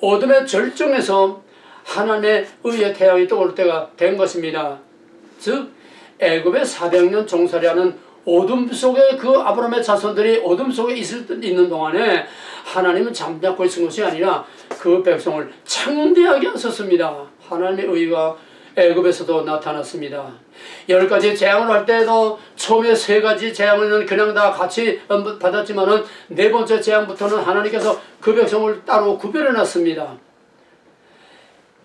어둠의 절정에서 하나님의 의의 태양이 떠오를 때가 된 것입니다. 즉 애굽의 400년 종살이하는 어둠 속에 그 아브라함의 자손들이 어둠 속에 있는 동안에 하나님은 잠자코 있은 것이 아니라 그 백성을 창대하게 하셨습니다. 하나님의 의가 애굽에서도 나타났습니다. 10가지 재앙을 할 때도 처음에 3가지 재앙은 그냥 다 같이 받았지만은 4번째 재앙부터는 하나님께서 그 백성을 따로 구별해 놨습니다.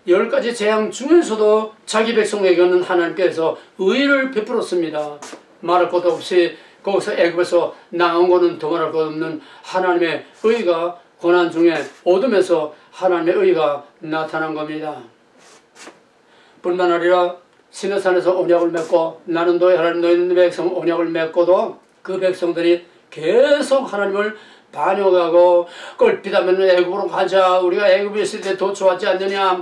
10가지 재앙 중에서도 자기 백성에게는 하나님께서 의를 베풀었습니다. 말할 것도 없이 거기서 애굽에서 나온 거는 더 말할 것 없는 하나님의 의가 고난 중에 어둠에서 하나님의 의가 나타난 겁니다. 뿐만 아니라 시내산에서 언약을 맺고 나는 너희 하나님 너희 백성 언약을 맺고도 그 백성들이 계속 하나님을 반역하고 껄핏하면 애굽으로 가자 우리가 애굽에 있을 때 더 좋았지 않느냐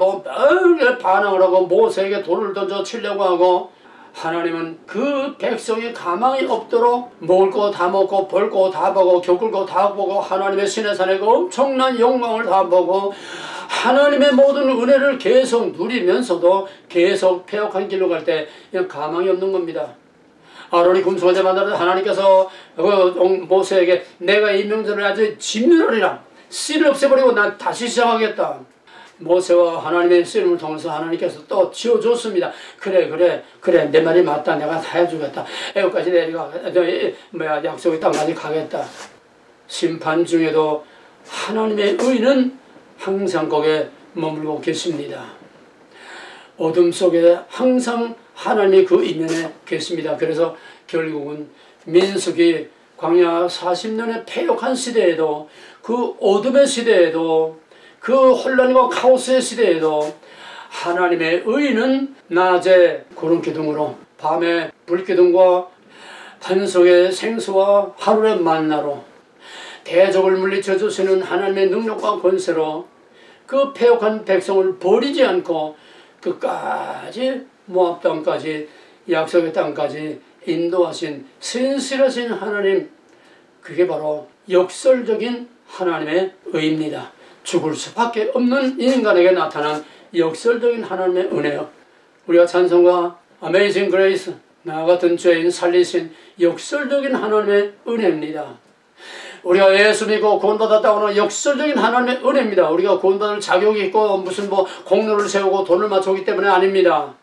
반항을 하고 모세에게 돌을 던져 치려고 하고 하나님은 그 백성이 가망이 없도록 먹을 거 다 먹고 볼 거 다 보고 겪을 거 다 보고 하나님의 시내산의 그 엄청난 영광을 다 보고 하나님의 모든 은혜를 계속 누리면서도 계속 폐역한 길로 갈 때 그냥 가망이 없는 겁니다. 아론이 금송아지 만나서 하나님께서 모세에게 내가 이 명절을 아주 진멸하리라. 씨를 없애버리고 난 다시 시작하겠다. 모세와 하나님의 쓰임을 통해서 하나님께서 또 지어줬습니다. 그래 내 말이 맞다. 내가 다 해주겠다. 애국까지 내려가 약속의 땅까지 가겠다. 심판 중에도 하나님의 의는 항상 거기에 머물고 계십니다. 어둠 속에 항상 하나님이 그 이면에 계십니다. 그래서 결국은 민수기 광야 40년의 패역한 시대에도, 그 어둠의 시대에도, 그 혼란과 카오스의 시대에도 하나님의 의는 낮에 구름 기둥으로, 밤에 불 기둥과 반석의 생수와 하늘의 만나로, 대적을 물리쳐 주시는 하나님의 능력과 권세로 그 패역한 백성을 버리지 않고 끝까지 모압 땅까지, 약속의 땅까지 인도하신 신실하신 하나님, 그게 바로 역설적인 하나님의 의입니다. 죽을 수밖에 없는 인간에게 나타난 역설적인 하나님의 은혜요. 우리가 찬송과 Amazing Grace, 나 같은 죄인 살리신 역설적인 하나님의 은혜입니다. 우리가 예수 믿고 구원받았다고 하는 역설적인 하나님의 은혜입니다. 우리가 구원받을 자격이 있고 무슨 공로를 세우고 돈을 맞추기 때문에 아닙니다.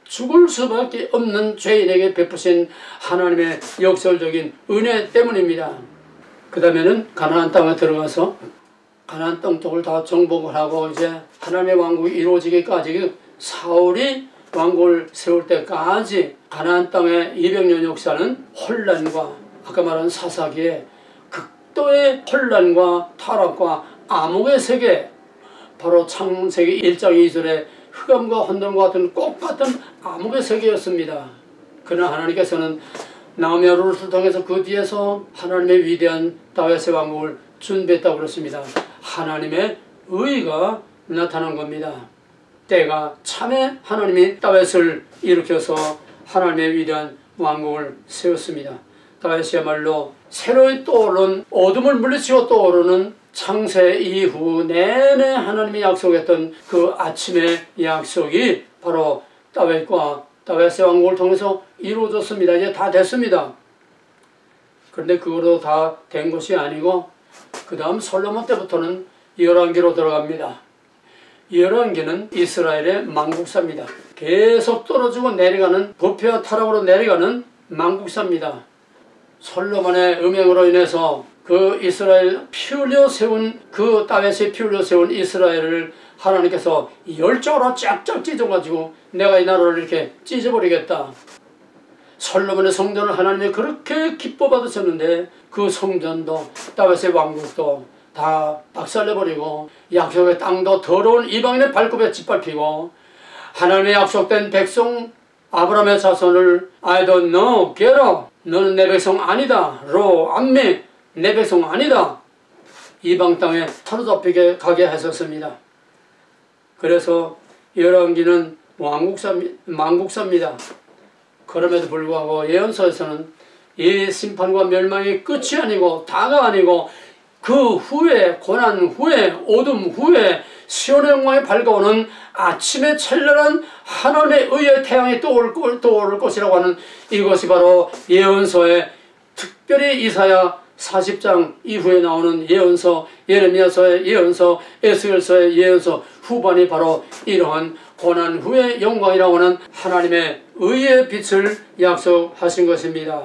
죽을 수밖에 없는 죄인에게 베푸신 하나님의 역설적인 은혜 때문입니다. 그 다음에는 가나안 땅에 들어가서 가나안 땅 쪽을 다 정복을 하고 이제 하나님의 왕국이 이루어지기까지, 사울이 왕국을 세울 때까지 가나안 땅의 200년 역사는 혼란과, 아까 말한 사사기의 극도의 혼란과 타락과 암흑의 세계, 바로 창세기 1장 2절에 흑암과 혼돈과 같은 똑같은 암흑의 세계였습니다. 그러나 하나님께서는 나오미 룻을 통해서 그 뒤에서 하나님의 위대한 다윗의 왕국을 준비했다고 그랬습니다. 하나님의 의가 나타난 겁니다. 때가 참에 하나님이 다윗을 일으켜서 하나님의 위대한 왕국을 세웠습니다. 다윗이야말로 새로이 떠오른, 어둠을 물리치고 떠오르는 창세 이후 내내 하나님이 약속했던 그 아침의 약속이 바로 다윗과 다윗의 왕국을 통해서 이루어졌습니다. 이제 다 됐습니다. 그런데 그거로 다 된 것이 아니고 그 다음 솔로몬 때부터는 열왕기로 들어갑니다. 열왕기는 이스라엘의 망국사입니다. 계속 떨어지고 내려가는, 부패와 타락으로 내려가는 망국사입니다. 솔로몬의 음행으로 인해서 그 이스라엘 피 흘려 세운, 그 다윗이 피 흘려 세운 이스라엘을 하나님께서 열정으로 쫙쫙 찢어가지고 내가 이 나라를 이렇게 찢어버리겠다. 솔로몬의 성전을 하나님이 그렇게 기뻐 받으셨는데 그 성전도 다윗의 왕국도 다 박살내버리고 약속의 땅도 더러운 이방인의 발굽에 짓밟히고 하나님의 약속된 백성 아브라함의 자손을 I don't know, get up. 너는 내 백성 아니다. 로, 암미, 내 백성 아니다. 이방 땅에 사로잡히게 가게 하셨습니다. 그래서 열왕기는 망국사입니다. 그럼에도 불구하고 예언서에서는 이 심판과 멸망이 끝이 아니고 다가 아니고 그 후에, 고난 후에, 어둠 후에 시온의 영광이 밝아오는 아침에 찬란한 하나님의 의의 태양이 떠오를 것이라고 하는 이것이 바로 예언서에, 특별히 이사야 40장 이후에 나오는 예언서, 예레미야서의 예언서, 에스겔서의 예언서 후반이 바로 이러한 고난 후의 영광이라고 하는 하나님의 의의 빛을 약속하신 것입니다.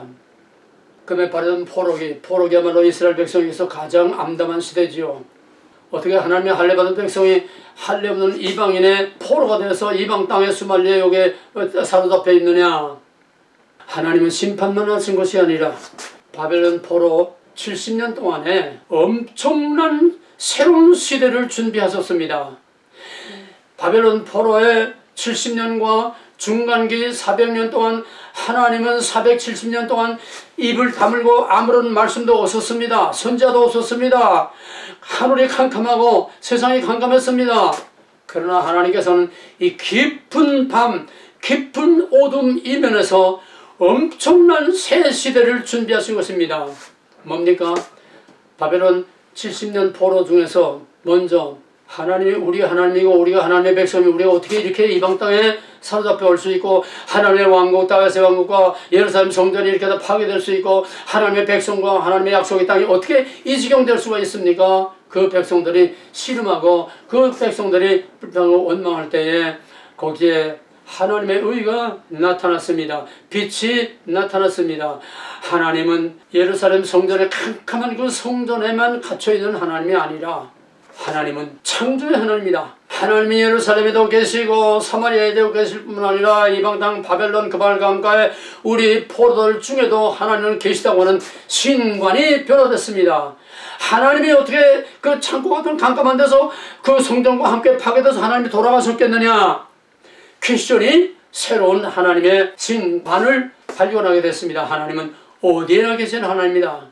그러면 바른 포로기야말로 이스라엘 백성에서 가장 암담한 시대지요. 어떻게 하나님의 할례받은 백성이 할례 없는 이방인의 포로가 되어서 이방 땅에 수말리에 여기에 사로잡혀 있느냐. 하나님은 심판만 하신 것이 아니라 바벨론 포로 70년 동안에 엄청난 새로운 시대를 준비하셨습니다. 바벨론 포로의 70년과 중간기 400년 동안 하나님은 470년 동안 입을 다물고 아무런 말씀도 없었습니다. 선지자도 없었습니다. 하늘이 캄캄하고 세상이 캄캄했습니다. 그러나 하나님께서는 이 깊은 밤, 깊은 어둠 이면에서 엄청난 새 시대를 준비하신 것입니다. 뭡니까? 바벨론 70년 포로 중에서 먼저 하나님이 우리 하나님이고 우리가 하나님의 백성이 우리가 어떻게 이렇게 이방 땅에 사로잡혀 올 수 있고 하나님의 왕국, 다윗의 왕국과 예루살렘 성전이 이렇게 다 파괴될 수 있고 하나님의 백성과 하나님의 약속의 땅이 어떻게 이 지경 될 수가 있습니까? 그 백성들이 씨름하고 그 백성들이 불평하고 원망할 때에 거기에 하나님의 의가 나타났습니다. 빛이 나타났습니다. 하나님은 예루살렘 성전의 캄캄한 그 성전에만 갇혀있는 하나님이 아니라 하나님은 창조의 하나님이다. 하나님이 예루살렘에도 계시고 사마리아에도 계실 뿐만 아니라 이방 땅 바벨론 그발 강가에 우리 포로들 중에도 하나님은 계시다고 하는 신관이 변화됐습니다. 하나님이 어떻게 그 창고 같은 깜깜한 데서 그 성전과 함께 파괴돼서 하나님이 돌아가셨겠느냐? 퀴스천이 새로운 하나님의 신관을 발견하게 됐습니다. 하나님은 어디에나 계신 하나님입니다.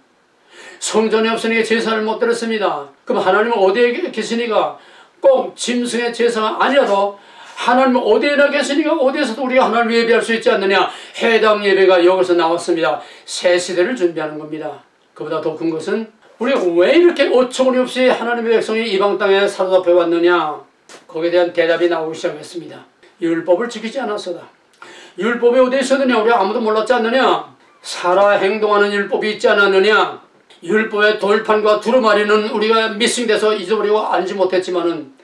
성전이 없으니까 제사를 못 드렸습니다. 그럼 하나님은 어디에 계시니까? 꼭 짐승의 제사가 아니라도 하나님은 어디에나 계시니까 어디에서도 우리가 하나님을 예배할 수 있지 않느냐. 해당 예배가 여기서 나왔습니다. 새 시대를 준비하는 겁니다. 그보다 더 큰 것은 우리가 왜 이렇게 어처구니 없이 하나님의 백성이 이방 땅에 사로잡혀 왔느냐. 거기에 대한 대답이 나오기 시작했습니다. 율법을 지키지 않았어다. 율법이 어디에 있었느냐. 우리가 아무도 몰랐지 않느냐. 살아 행동하는 율법이 있지 않았느냐. 율법의 돌판과 두루마리는 우리가 미싱돼서 잊어버리고 알지 못했지만은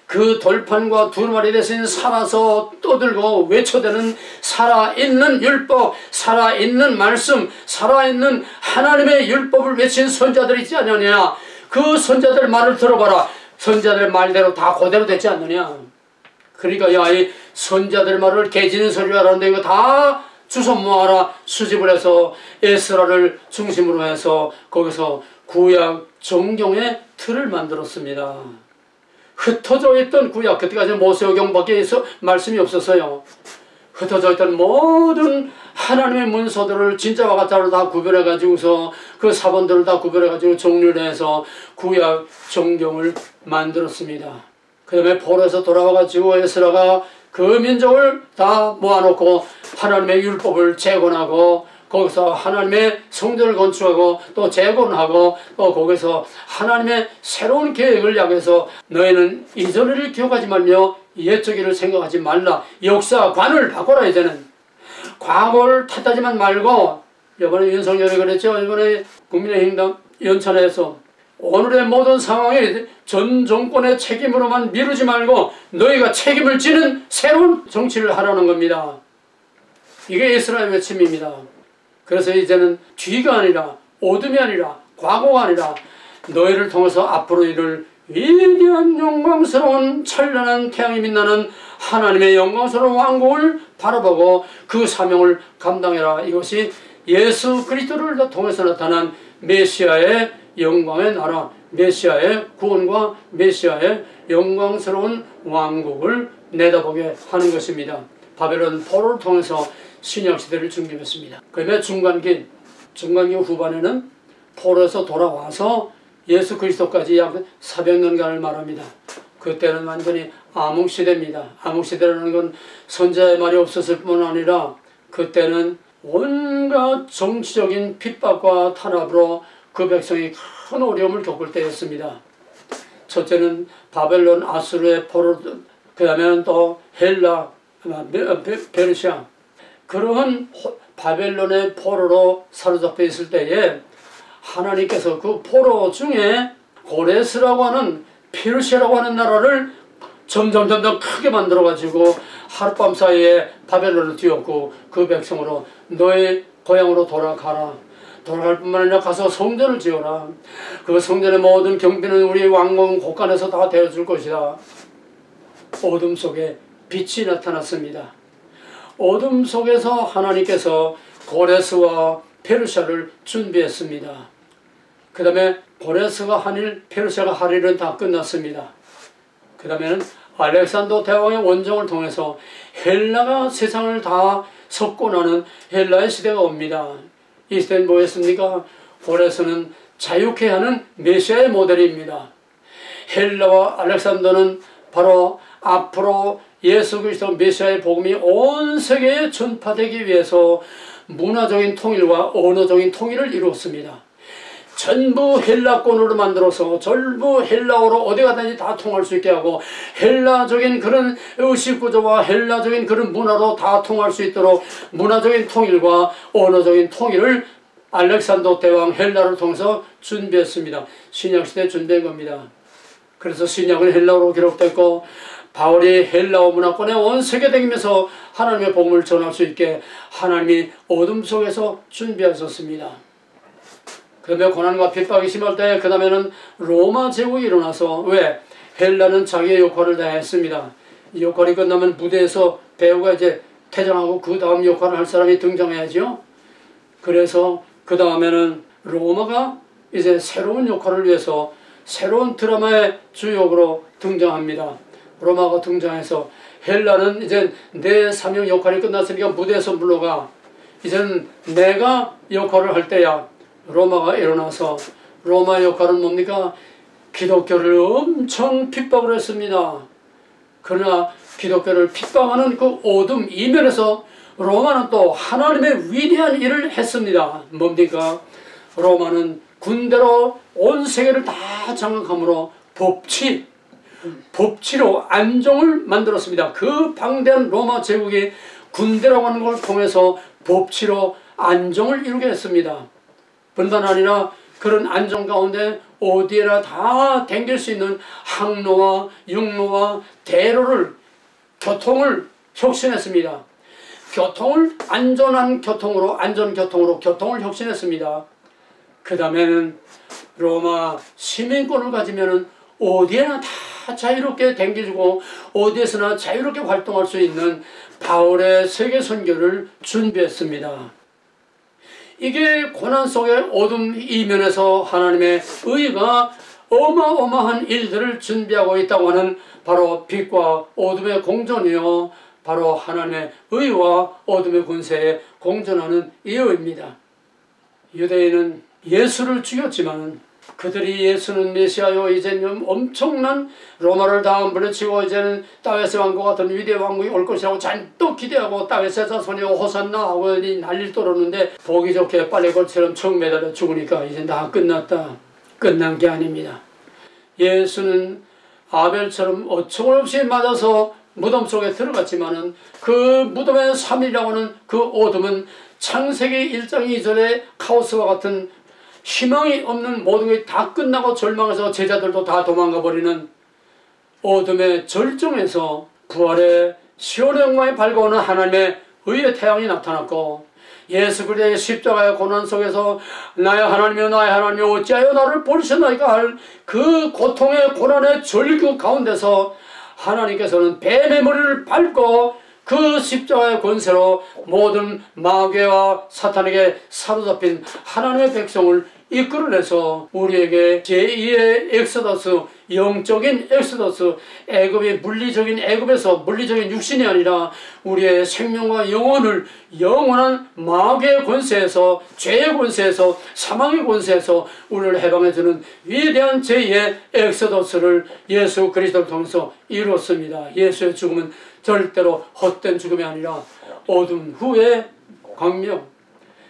그 돌판과 두루마리 대신 살아서 떠들고 외쳐대는 살아있는 율법, 살아있는 말씀, 살아있는 하나님의 율법을 외친 선자들이 있지 않느냐. 그 선자들 말을 들어봐라. 선자들 말대로 다 그대로 됐지 않느냐. 그러니까 야, 이 선자들 말을 개지는 소리를 하는데 이거 다 주워 모아라 수집을 해서 에스라를 중심으로 해서 거기서 구약 정경의 틀을 만들었습니다. 흩어져 있던 구약, 그때까지 모세오경밖에 말씀이 없었어요. 흩어져 있던 모든 하나님의 문서들을 진짜와 가짜로 다 구별해 가지고서 그 사본들을 다 구별해 가지고 정리를 해서 구약 정경을 만들었습니다. 그 다음에 포로에서 돌아와 가지고 에스라가 그 민족을 다 모아놓고 하나님의 율법을 재건하고 거기서 하나님의 성전을 건축하고 또 재건하고 또 거기서 하나님의 새로운 계획을 향해서 너희는 이전 일을 기억하지 말며 옛적 일을 생각하지 말라. 역사관을 바꿔라. 이제는 과거를 탓하지만 말고, 이번에 윤석열이 그랬죠. 이번에 국민의힘당 연찬회에서 오늘의 모든 상황에 전 정권의 책임으로만 미루지 말고 너희가 책임을 지는 새로운 정치를 하라는 겁니다. 이게 이스라엘 외침입니다. 그래서 이제는 뒤가 아니라 어둠이 아니라 과거가 아니라 너희를 통해서 앞으로 이룰 위대한 영광스러운 찬란한 태양이 빛나는 하나님의 영광스러운 왕국을 바라보고 그 사명을 감당해라. 이것이 예수 그리스도를 통해서 나타난 메시아의 영광의 나라, 메시아의 구원과 메시아의 영광스러운 왕국을 내다보게 하는 것입니다. 바벨론 포로를 통해서 신약시대를 준비했습니다. 그러면 중간기 후반에는 포로에서 돌아와서 예수 그리스도까지 약 400년간을 말합니다. 그때는 완전히 암흑시대입니다. 암흑시대라는 건 선자의 말이 없었을 뿐 아니라 그때는 온갖 정치적인 핍박과 탄압으로 그 백성이 큰 어려움을 겪을 때였습니다. 첫째는 바벨론 아수르의 포로, 그 다음에는 또 헬라, 페르시아, 그러한 바벨론의 포로로 사로잡혀 있을 때에 하나님께서 그 포로 중에 고레스라고 하는 페르시아라고 하는 나라를 점점 크게 만들어 가지고 하룻밤 사이에 바벨론을 띄웠고 그 백성으로 너의 고향으로 돌아가라. 돌아갈 뿐만 아니라 가서 성전을 지어라. 그 성전의 모든 경비는 우리 왕궁 곳간에서 다 되어줄 것이다. 어둠 속에 빛이 나타났습니다. 어둠 속에서 하나님께서 고레스와 페르시아를 준비했습니다. 그 다음에 고레스가 한 일, 페르시아가 할 일은 다 끝났습니다. 그 다음에는 알렉산더 대왕의 원정을 통해서 헬라가 세상을 다 석권하는 헬라의 시대가 옵니다. 이 시대는 뭐였습니까? 고레스는 자유케 하는 메시아의 모델입니다. 헬라와 알렉산더는 바로 앞으로 예수 그리스도 메시아의 복음이 온 세계에 전파되기 위해서 문화적인 통일과 언어적인 통일을 이루었습니다. 전부 헬라권으로 만들어서 전부 헬라어로 어디 가든지 다 통할 수 있게 하고 헬라적인 그런 의식구조와 헬라적인 그런 문화로 다 통할 수 있도록 문화적인 통일과 언어적인 통일을 알렉산더 대왕 헬라를 통해서 준비했습니다. 신약시대에 준비한 겁니다. 그래서 신약은 헬라어로 기록됐고 바울이 헬라어 문화권에 온 세계 다니면서 하나님의 복음을 전할 수 있게 하나님이 어둠 속에서 준비하셨습니다. 그러면 고난과 핍박이 심할 때 그 다음에는 로마 제국이 일어나서 왜? 헬라는 자기의 역할을 다 했습니다. 이 역할이 끝나면 무대에서 배우가 이제 퇴장하고 그 다음 역할을 할 사람이 등장해야죠. 그래서 그 다음에는 로마가 이제 새로운 역할을 위해서 새로운 드라마의 주역으로 등장합니다. 로마가 등장해서 헬라는 이제 내 사명 역할이 끝났으니까 무대에서 물러가. 이제는 내가 역할을 할 때야. 로마가 일어나서 로마 역할은 뭡니까? 기독교를 엄청 핍박을 했습니다. 그러나 기독교를 핍박하는 그 어둠 이면에서 로마는 또 하나님의 위대한 일을 했습니다. 뭡니까? 로마는 군대로 온 세계를 다 장악함으로 법치로 안정을 만들었습니다. 그 방대한 로마 제국이 군대라고 하는 걸 통해서 법치로 안정을 이루게 했습니다. 뿐만 아니라 그런 안정 가운데 어디에나 다 댕길 수 있는 항로와 육로와 대로를 교통을 혁신했습니다. 교통을 안전교통으로 교통을 혁신했습니다. 그 다음에는 로마 시민권을 가지면은 어디에나 다 자유롭게 댕기고 어디에서나 자유롭게 활동할 수 있는 바울의 세계 선교를 준비했습니다. 이게 고난 속의 어둠 이면에서 하나님의 의가 어마어마한 일들을 준비하고 있다고 하는 바로 빛과 어둠의 공존이요, 바로 하나님의 의와 어둠의 권세에 공존하는 이유입니다. 유대인은 예수를 죽였지만 그들이 예수는 메시아요, 이제는 엄청난 로마를 다 물리치고 이제는 다윗의 왕과 같은 위대한 왕국이 올 것이라고 잔뜩 기대하고 다윗의 자손이요 호산나 하고 난리를 떨었는데 보기 좋게 빨리 골처럼 청 매달려 죽으니까 이제 다 끝났다. 끝난 게 아닙니다. 예수는 아벨처럼 어처구니 없이 맞아서 무덤 속에 들어갔지만은 그 무덤의 3일이라고 하는 그 어둠은 창세기 1장 2절의 카오스와 같은 희망이 없는 모든 게 다 끝나고 절망해서 제자들도 다 도망가 버리는 어둠의 절정에서 부활의 시온의 영광이 밝아오는 하나님의 의의 태양이 나타났고, 예수 그리스도의 십자가의 고난 속에서 나의 하나님이여 나의 하나님이여 어찌하여 나를 버리셨나이까 할 그 고통의 고난의 절규 가운데서 하나님께서는 뱀의 머리를 밟고 그 십자가의 권세로 모든 마귀와 사탄에게 사로잡힌 하나님의 백성을 이끌어내서 우리에게 제2의 엑소더스, 영적인 엑소더스, 애굽의 물리적인 애굽에서 물리적인 육신이 아니라 우리의 생명과 영혼을 영원한 마귀의 권세에서, 죄의 권세에서, 사망의 권세에서 우리를 해방해주는 위대한 제2의 엑소더스를 예수 그리스도를 통해서 이루었습니다. 예수의 죽음은 절대로 헛된 죽음이 아니라 어둠 후의 광명,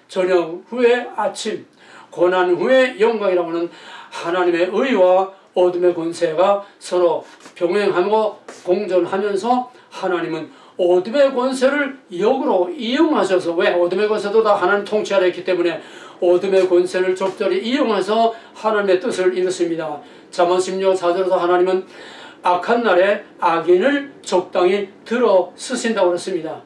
저녁 후의 아침, 고난 후의 영광이라고 하는 하나님의 의와 어둠의 권세가 서로 병행하고 공존하면서 하나님은 어둠의 권세를 역으로 이용하셔서, 왜? 어둠의 권세도 다 하나님 통치 아래 있기 때문에 어둠의 권세를 적절히 이용해서 하나님의 뜻을 이루습니다. 잠언 16장 4절에서 하나님은 악한 날에 악인을 적당히 들어 쓰신다고 그랬습니다.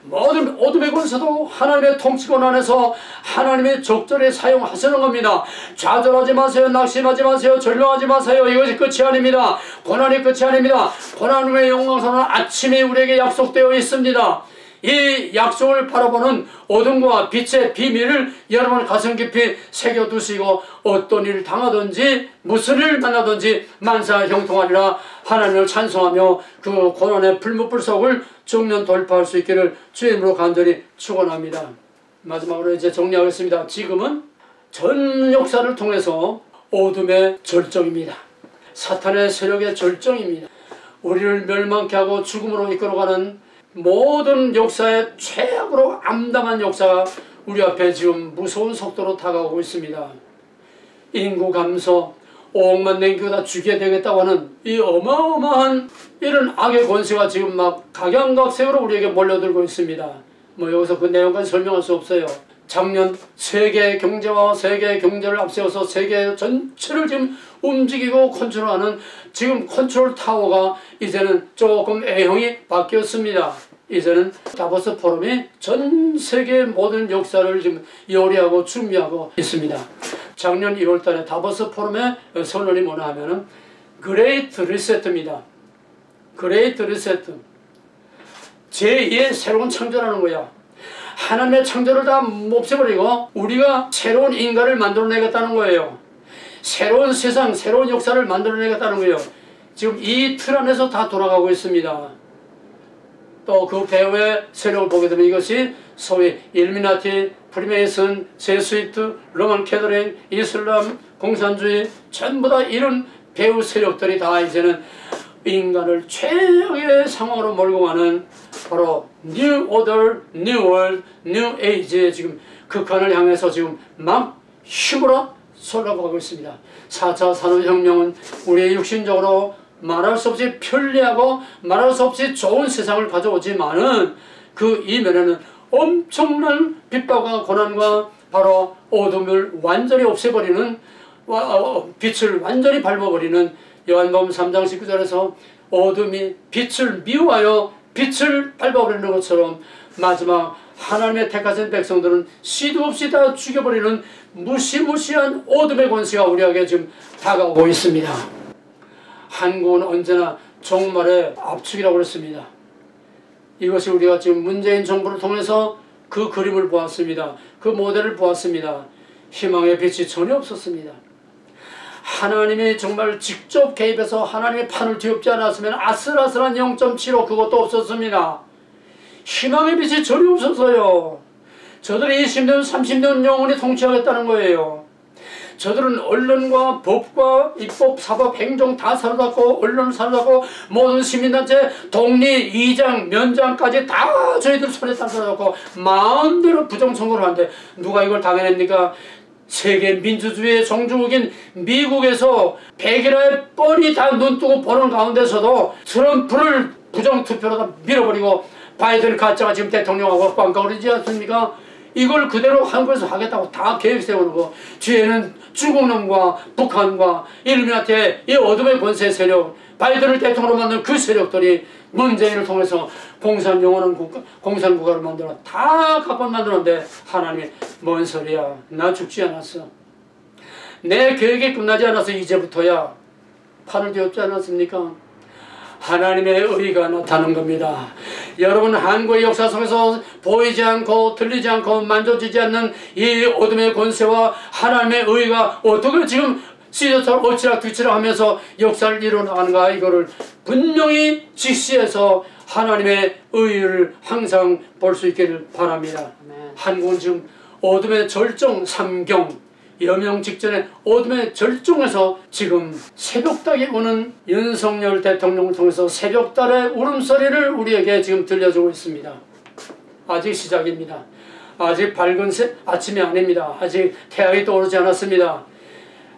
모든 어둠의 권세도 하나님의 통치권 안에서 하나님의 적절히 사용하시는 겁니다. 좌절하지 마세요. 낙심하지 마세요. 절망하지 마세요. 이것이 끝이 아닙니다. 고난이 끝이 아닙니다. 고난 후의 영광스러운 아침이 우리에게 약속되어 있습니다. 이 약속을 바라보는 어둠과 빛의 비밀을 여러분 가슴 깊이 새겨두시고 어떤 일을 당하든지 무슨 일을 만나든지 만사 형통하리라 하나님을 찬송하며 그 고난의 불무불속을 정면 돌파할 수 있기를 주님으로 간절히 축원합니다. 마지막으로 이제 정리하겠습니다. 지금은 전 역사를 통해서 어둠의 절정입니다. 사탄의 세력의 절정입니다. 우리를 멸망케 하고 죽음으로 이끌어가는 모든 역사의 최악으로 암담한 역사가 우리 앞에 지금 무서운 속도로 다가오고 있습니다. 인구 감소, 5억만 냉기고 다 죽여야 되겠다고 하는 이 어마어마한 이런 악의 권세가 지금 막 각양각색으로 우리에게 몰려들고 있습니다. 뭐 여기서 그 내용까지 설명할 수 없어요. 작년 세계 경제와 세계 경제를 앞세워서 세계 전체를 지금 움직이고 컨트롤하는 지금 컨트롤 타워가 이제는 조금 A형이 바뀌었습니다. 이제는 다보스 포럼이 전 세계 모든 역사를 지금 요리하고 준비하고 있습니다. 작년 1월달에 다보스 포럼의 선언이 뭐냐 하면은 그레이트 리세트입니다. 그레이트 리세트. 제2의 새로운 창조라는 거야. 하나님의 창조를 다 없애버리고 우리가 새로운 인간을 만들어내겠다는 거예요. 새로운 세상, 새로운 역사를 만들어내겠다는 거예요. 지금 이 틀 안에서 다 돌아가고 있습니다. 또 그 배후의 세력을 보게 되면 이것이 소위 일미나티, 프리메이슨, 제스위트, 로만 캐더릭, 이슬람, 공산주의 전부 다 이런 배후 세력들이 다 이제는 인간을 최악의 상황으로 몰고 가는 바로 New Order, New World, New Age의 지금 극한을 향해서 지금 막 힘으로 쏠라가고 있습니다. 4차 산업혁명은 우리의 육신적으로 말할 수 없이 편리하고 말할 수 없이 좋은 세상을 가져오지만은 그 이면에는 엄청난 핍박과 고난과 바로 어둠을 완전히 없애버리는 빛을 완전히 밟아버리는 요한복음 3장 19절에서 어둠이 빛을 미워하여 빛을 밟아버리는 것처럼 마지막 하나님의 택하신 백성들은 시도 없이 다 죽여버리는 무시무시한 어둠의 권세가 우리에게 지금 다가오고 있습니다. 한국은 언제나 종말의 압축이라고 그랬습니다. 이것이 우리가 지금 문재인 정부를 통해서 그 그림을 보았습니다. 그 모델을 보았습니다. 희망의 빛이 전혀 없었습니다. 하나님이 정말 직접 개입해서 하나님의 판을 뒤엎지 않았으면 아슬아슬한 0.75 그것도 없었습니다. 희망의 빛이 전혀 없었어요. 저들이 20년 30년 영원히 통치하겠다는 거예요. 저들은 언론과 법과 입법, 사법, 행정 다 사로잡고 언론을 사로잡고 모든 시민단체, 독립, 이장, 면장까지 다 저희들 손에 다 사로잡고 마음대로 부정선거를 하는데 누가 이걸 당해냅니까? 세계 민주주의의 종주국인 미국에서 100일에 뻔히 다 눈뜨고 보는 가운데서도 트럼프를 부정투표로 다 밀어버리고 바이든 가짜가 지금 대통령하고 꽝꽝거리지 않습니까? 이걸 그대로 한국에서 하겠다고 다 계획 세우고 뒤에는 중국놈과 북한과 일루미나티의 이 어둠의 권세 세력, 바이든을 대통령으로 만든 그 세력들이 문재인을 통해서 공산영원한 국가, 공산국가를 만들어 다 갑판 만들었는데 하나님이 뭔 소리야, 나 죽지 않았어, 내 계획이 끝나지 않아서 이제부터야 판을 뒤엎지 않았습니까? 하나님의 의가 나타나는 겁니다. 여러분, 한국의 역사 속에서 보이지 않고 들리지 않고 만져지지 않는 이 어둠의 권세와 하나님의 의가 어떻게 지금 시저처럼 엎치락 뒤치락 하면서 역사를 이뤄나가는가, 이거를 분명히 직시해서 하나님의 의를 항상 볼 수 있기를 바랍니다. 한국은 지금 어둠의 절정 삼경, 여명 직전에 어둠의 절정에서 지금 새벽닭이 오는 윤석열 대통령을 통해서 새벽달의 울음소리를 우리에게 지금 들려주고 있습니다. 아직 시작입니다. 아직 밝은 아침이 아닙니다. 아직 태양이 떠오르지 않았습니다.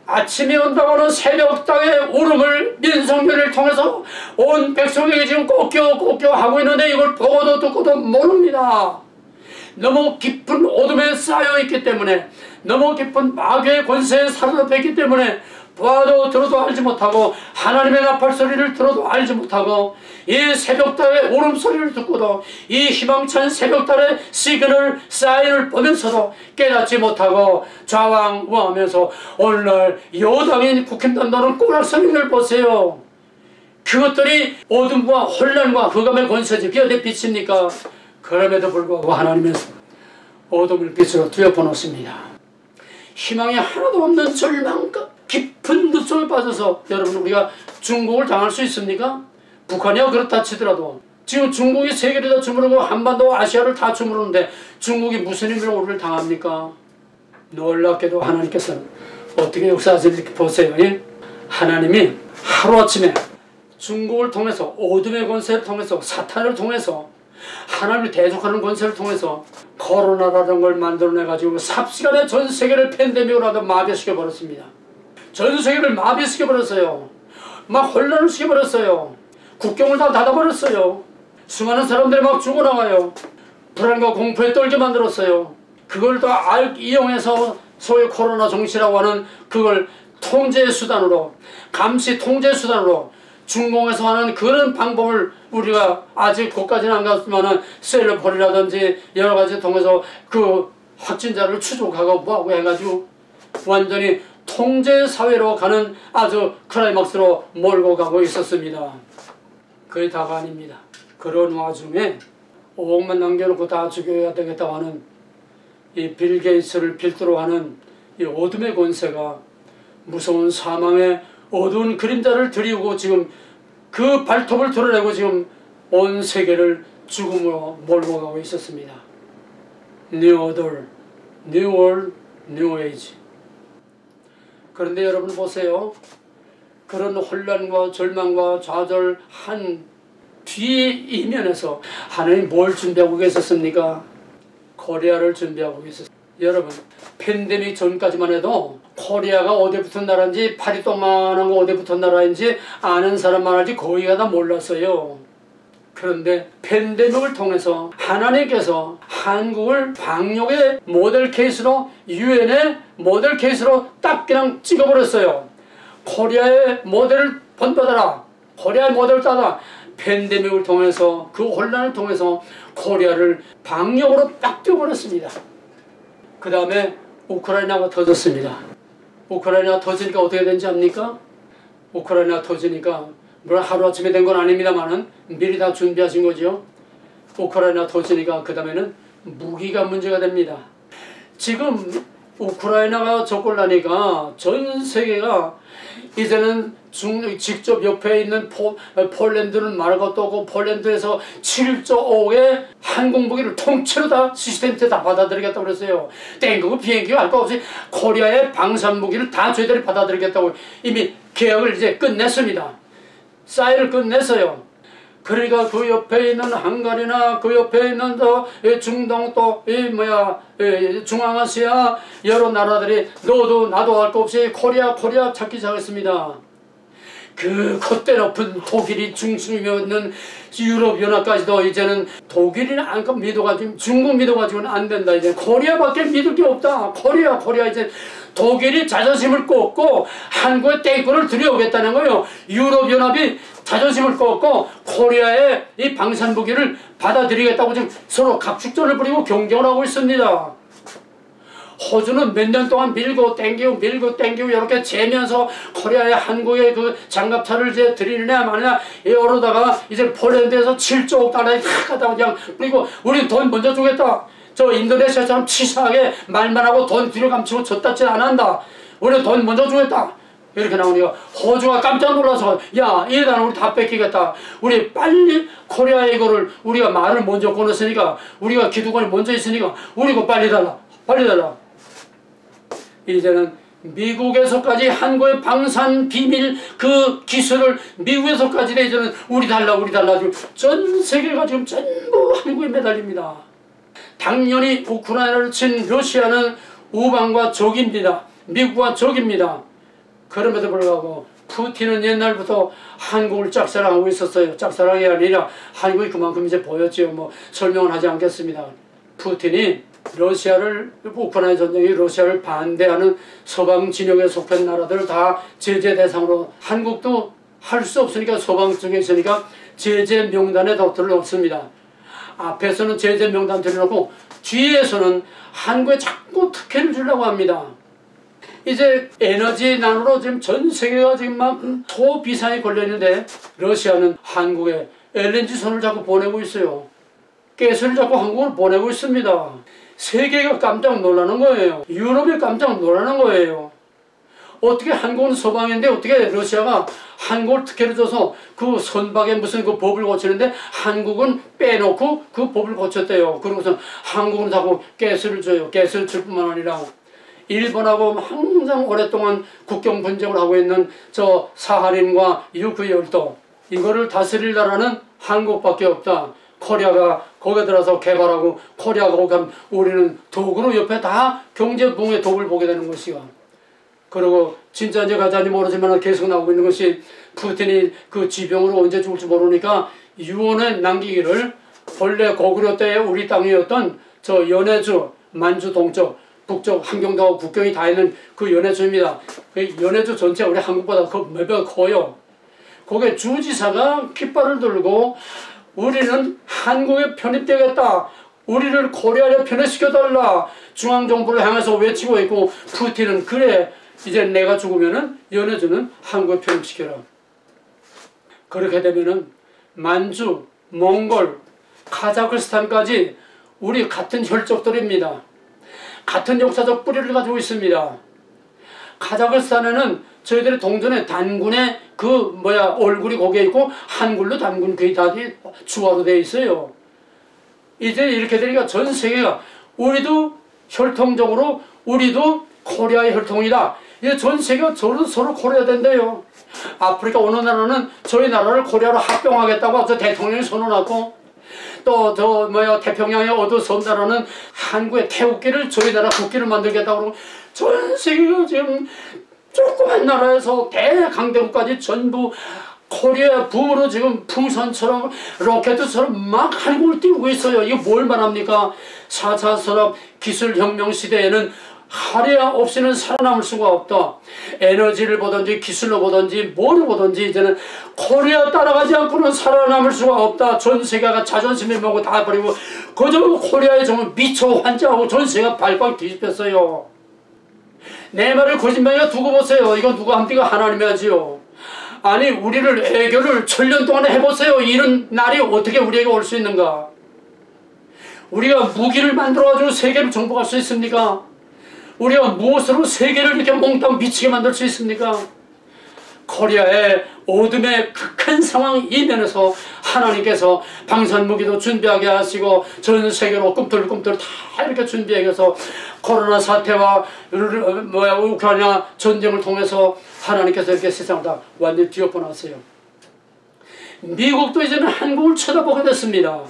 아침이 온다고 하는 새벽닭의 울음을 윤석열을 통해서 온 백성에게 지금 꺾여 하고 있는데 이걸 보고도 듣고도 모릅니다. 너무 깊은 어둠에 쌓여있기 때문에, 너무 깊은 마귀의 권세에 사로잡혔기 때문에 보아도 들어도 알지 못하고 하나님의 나팔소리를 들어도 알지 못하고 이 새벽달의 울음소리를 듣고도 이 희망찬 새벽달의 시그널 사인을 보면서도 깨닫지 못하고 좌왕우하면서 오늘날 여당인 국힘당도는 꼬락서리를 보세요. 그것들이 어둠과 혼란과 흑암의 권세지 그게 어디 빛입니까? 그럼에도 불구하고 하나님은 어둠을 빛으로 뒤엎어 놓습니다. 희망이 하나도 없는 절망과 깊은 늪속에 빠져서 여러분, 우리가 중국을 당할 수 있습니까? 북한이야 그렇다 치더라도 지금 중국이 세계를 다 주무르고 한반도 아시아를 다 주무르는데 중국이 무슨 힘으로 우리를 당합니까? 놀랍게도 하나님께서는 어떻게 역사하실지 보세요. 하나님이 하루아침에 중국을 통해서 어둠의 권세를 통해서 사탄을 통해서 하나님을 대적하는 권세를 통해서 코로나라는 걸 만들어내가지고 삽시간에 전 세계를 팬데믹으로 하다 마비시켜버렸습니다. 전 세계를 마비시켜버렸어요. 막 혼란을 시켜버렸어요. 국경을 다 닫아버렸어요. 수많은 사람들이 막 죽어나가요. 불안과 공포에 떨게 만들었어요. 그걸 다 이용해서 소위 코로나 정치라고 하는 그걸 통제 수단으로, 감시 통제 수단으로 중공에서 하는 그런 방법을 우리가 아직 그것까지는 안 갔지만은 셀럽홀이라든지 여러가지 통해서 그 확진자를 추적하고 뭐하고 해가지고 완전히 통제사회로 가는 아주 클라이막스로 몰고 가고 있었습니다. 그게 다가 아닙니다. 그런 와중에 5억만 남겨놓고 다 죽여야 되겠다고 하는 이 빌 게이츠를 필두로 하는 이 어둠의 권세가 무서운 사망의 어두운 그림자를 드리우고 지금 그 발톱을 드러내고 지금 온 세계를 죽음으로 몰고 가고 있었습니다. New Order, New World, New Age. 그런데 여러분 보세요. 그런 혼란과 절망과 좌절한 뒤에 이면에서 하나님 뭘 준비하고 계셨습니까? 코리아를 준비하고 계셨습니다. 여러분, 팬데믹 전까지만 해도 코리아가 어디 붙은 나라인지 팔이 또만한 거 어디 붙은 나라인지 아는 사람만 알지 거기가 다 몰랐어요. 그런데 팬데믹을 통해서 하나님께서 한국을 방역의 모델 케이스로 유엔의 모델 케이스로 딱 그냥 찍어버렸어요. 코리아의 모델을 본받아라. 코리아의 모델을 따라 팬데믹을 통해서 그 혼란을 통해서 코리아를 방역으로 딱 띄워버렸습니다. 그 다음에 우크라이나가 터졌습니다. 우크라이나가 터지니까 어떻게 된지 압니까? 우크라이나가 터지니까 물론 하루아침에 된 건 아닙니다만은 미리 다 준비하신 거죠. 우크라이나 터지니까 그 다음에는 무기가 문제가 됩니다. 지금 우크라이나가 적골나니까 전 세계가 이제는 직접 옆에 있는 폴란드는 말할 것도 없고 폴란드에서 7조 5억의 항공무기를 통째로 다 시스템에 다 받아들이겠다고 그랬어요. 탱크고 비행기고 할 거 없이 코리아의 방산무기를 다 저희들이 받아들이겠다고 이미 계약을 이제 끝냈습니다. 사인을 끝냈어요. 그러니까 그 옆에 있는 헝가리나 그 옆에 있는 중동 또 중앙아시아 여러 나라들이 너도 나도 할 거 없이 코리아 찾기 시작했습니다. 그 콧대 높은 독일이 중심이었는 유럽연합까지도 이제는 독일이나 안까 믿어가지고 중국 믿어가지고는 안 된다. 이제 코리아밖에 믿을 게 없다. 코리아 이제 독일이 자존심을 꺾고 한국의 탱크를 들여오겠다는 거예요. 유럽연합이 자존심을 꺾고 코리아의 이 방산무기를 받아들이겠다고 지금 서로 각축전을 벌이고 경쟁을 하고 있습니다. 호주는 몇 년 동안 밀고 땡기고 이렇게 재면서 코리아의 한국의 그 장갑차를 이제 들이느냐 마느냐 이러다가 이제 폴란드에서 7조 달러에 갖다가 그냥 그리고 우리는 돈 먼저 주겠다. 저 인도네시아처럼 치사하게 말만 하고 돈 뒤로 감추고 젖다질 안 한다. 우리는 돈 먼저 주겠다. 이렇게 나오니까 호주가 깜짝 놀라서 야 이러다 우리 다 뺏기겠다. 우리 빨리 코리아에 이거를 우리가 말을 먼저 꺼냈으니까 우리가 기득권이 먼저 있으니까 우리 거 빨리 달라. 이제는 미국에서까지 한국의 방산 비밀 그 기술을 미국에서까지 이제는 우리 달라 지금 전 세계가 지금 전부 한국에 매달립니다. 당연히 우크라이나를 친 러시아는 우방과 적입니다. 미국과 적입니다. 그럼에도 불구하고 푸틴은 옛날부터 한국을 짝사랑하고 있었어요. 짝사랑이 아니라 한국이 그만큼 이제 보였지요. 뭐 설명은 하지 않겠습니다. 푸틴이 우크라이나 전쟁이 러시아를 반대하는 서방 진영에 속한 나라들을 다 제재 대상으로 한국도 할 수 없으니까 서방 쪽에 있으니까 제재 명단에 더 들어놓습니다. 앞에서는 제재 명단 들여놓고 뒤에서는 한국에 자꾸 특혜를 주려고 합니다. 이제 에너지 난으로 지금 전 세계가 지금 막 초비상에 걸려있는데 러시아는 한국에 LNG선을 자꾸 보내고 있어요. 가스를 자꾸 한국을 보내고 있습니다. 세계가 깜짝 놀라는 거예요. 유럽이 깜짝 놀라는 거예요. 어떻게 한국은 서방인데 어떻게 러시아가 한국을 특혜를 줘서 그 선박에 무슨 그 법을 고치는데 한국은 빼놓고 그 법을 고쳤대요. 그러고서 한국은 자꾸 가스를 줘요. 가스를 줄 뿐만 아니라 일본하고 항상 오랫동안 국경 분쟁을 하고 있는 저 사하린과 유크열도 이거를 다스릴 나라는 한국밖에 없다. 코리아가 거기에 들어서 개발하고 코리아가 거기 가면 우리는 도구로 옆에 다 경제붕의 독을 보게 되는 것이야. 그리고 진짜인지 가짜인지 모르지만 계속 나오고 있는 것이 푸틴이 그 지병으로 언제 죽을지 모르니까 유언에 남기기를 본래 고구려 때의 우리 땅이었던 저 연해주, 만주 동쪽, 북쪽 함경도하고 국경이 다 있는 그 연해주입니다. 그 연해주 전체 우리 한국보다 몇 배 커요. 거기에 주지사가 깃발을 들고 우리는 한국에 편입되겠다. 우리를 코리아에 편입시켜달라. 중앙정부를 향해서 외치고 있고 푸틴은 그래 이제 내가 죽으면은 연해주는 한국에 편입시켜라. 그렇게 되면은 만주, 몽골, 카자흐스탄까지 우리 같은 혈족들입니다. 같은 역사적 뿌리를 가지고 있습니다. 카자흐스탄에는 저희들의 동전에 단군의 얼굴이 거기에 있고 한글로 단군 그게 다 주화로 되어 있어요. 이제 이렇게 되니까 전 세계가 우리도 혈통적으로 우리도 코리아의 혈통이다. 이제 전 세계가 서로 코리아 된대요. 아프리카 어느 나라는 저희 나라를 코리아로 합병하겠다고 저 대통령이 선언하고 또 태평양의 어느 섬 나라는 한국의 태국기를 저희 나라 국기를 만들겠다고 그러고 전 세계가 지금 조그만 나라에서 대강대국까지 전부 코리아 붐으로 지금 풍선처럼 로켓처럼 막 한국을 띄우고 있어요. 이거 뭘 말합니까? 4차 산업 기술혁명 시대에는 화려 없이는 살아남을 수가 없다. 에너지를 보든지 기술로 보든지 뭐를 보든지 이제는 코리아 따라가지 않고는 살아남을 수가 없다. 전 세계가 자존심을 먹고 다 버리고 그저 코리아에 정말 미쳐 환장하고 전 세계가 발광 뒤집혔어요. 내 말을 거짓말이라 두고 보세요. 이건 누가 합니까? 하나님이 하지요. 아니 우리를 애교를 1000년 동안 해보세요. 이런 날이 어떻게 우리에게 올 수 있는가? 우리가 무기를 만들어가지고 세계를 정복할 수 있습니까? 우리가 무엇으로 세계를 이렇게 몽땅 미치게 만들 수 있습니까? 코리아의 어둠의 극한 상황 이면에서 하나님께서 방산무기도 준비하게 하시고 전 세계로 꿈틀꿈틀 다 이렇게 준비해서 코로나 사태와 우크라이나 전쟁을 통해서 하나님께서 이렇게 세상을 다 완전히 뒤엎어놨어요. 미국도 이제는 한국을 쳐다보게 됐습니다.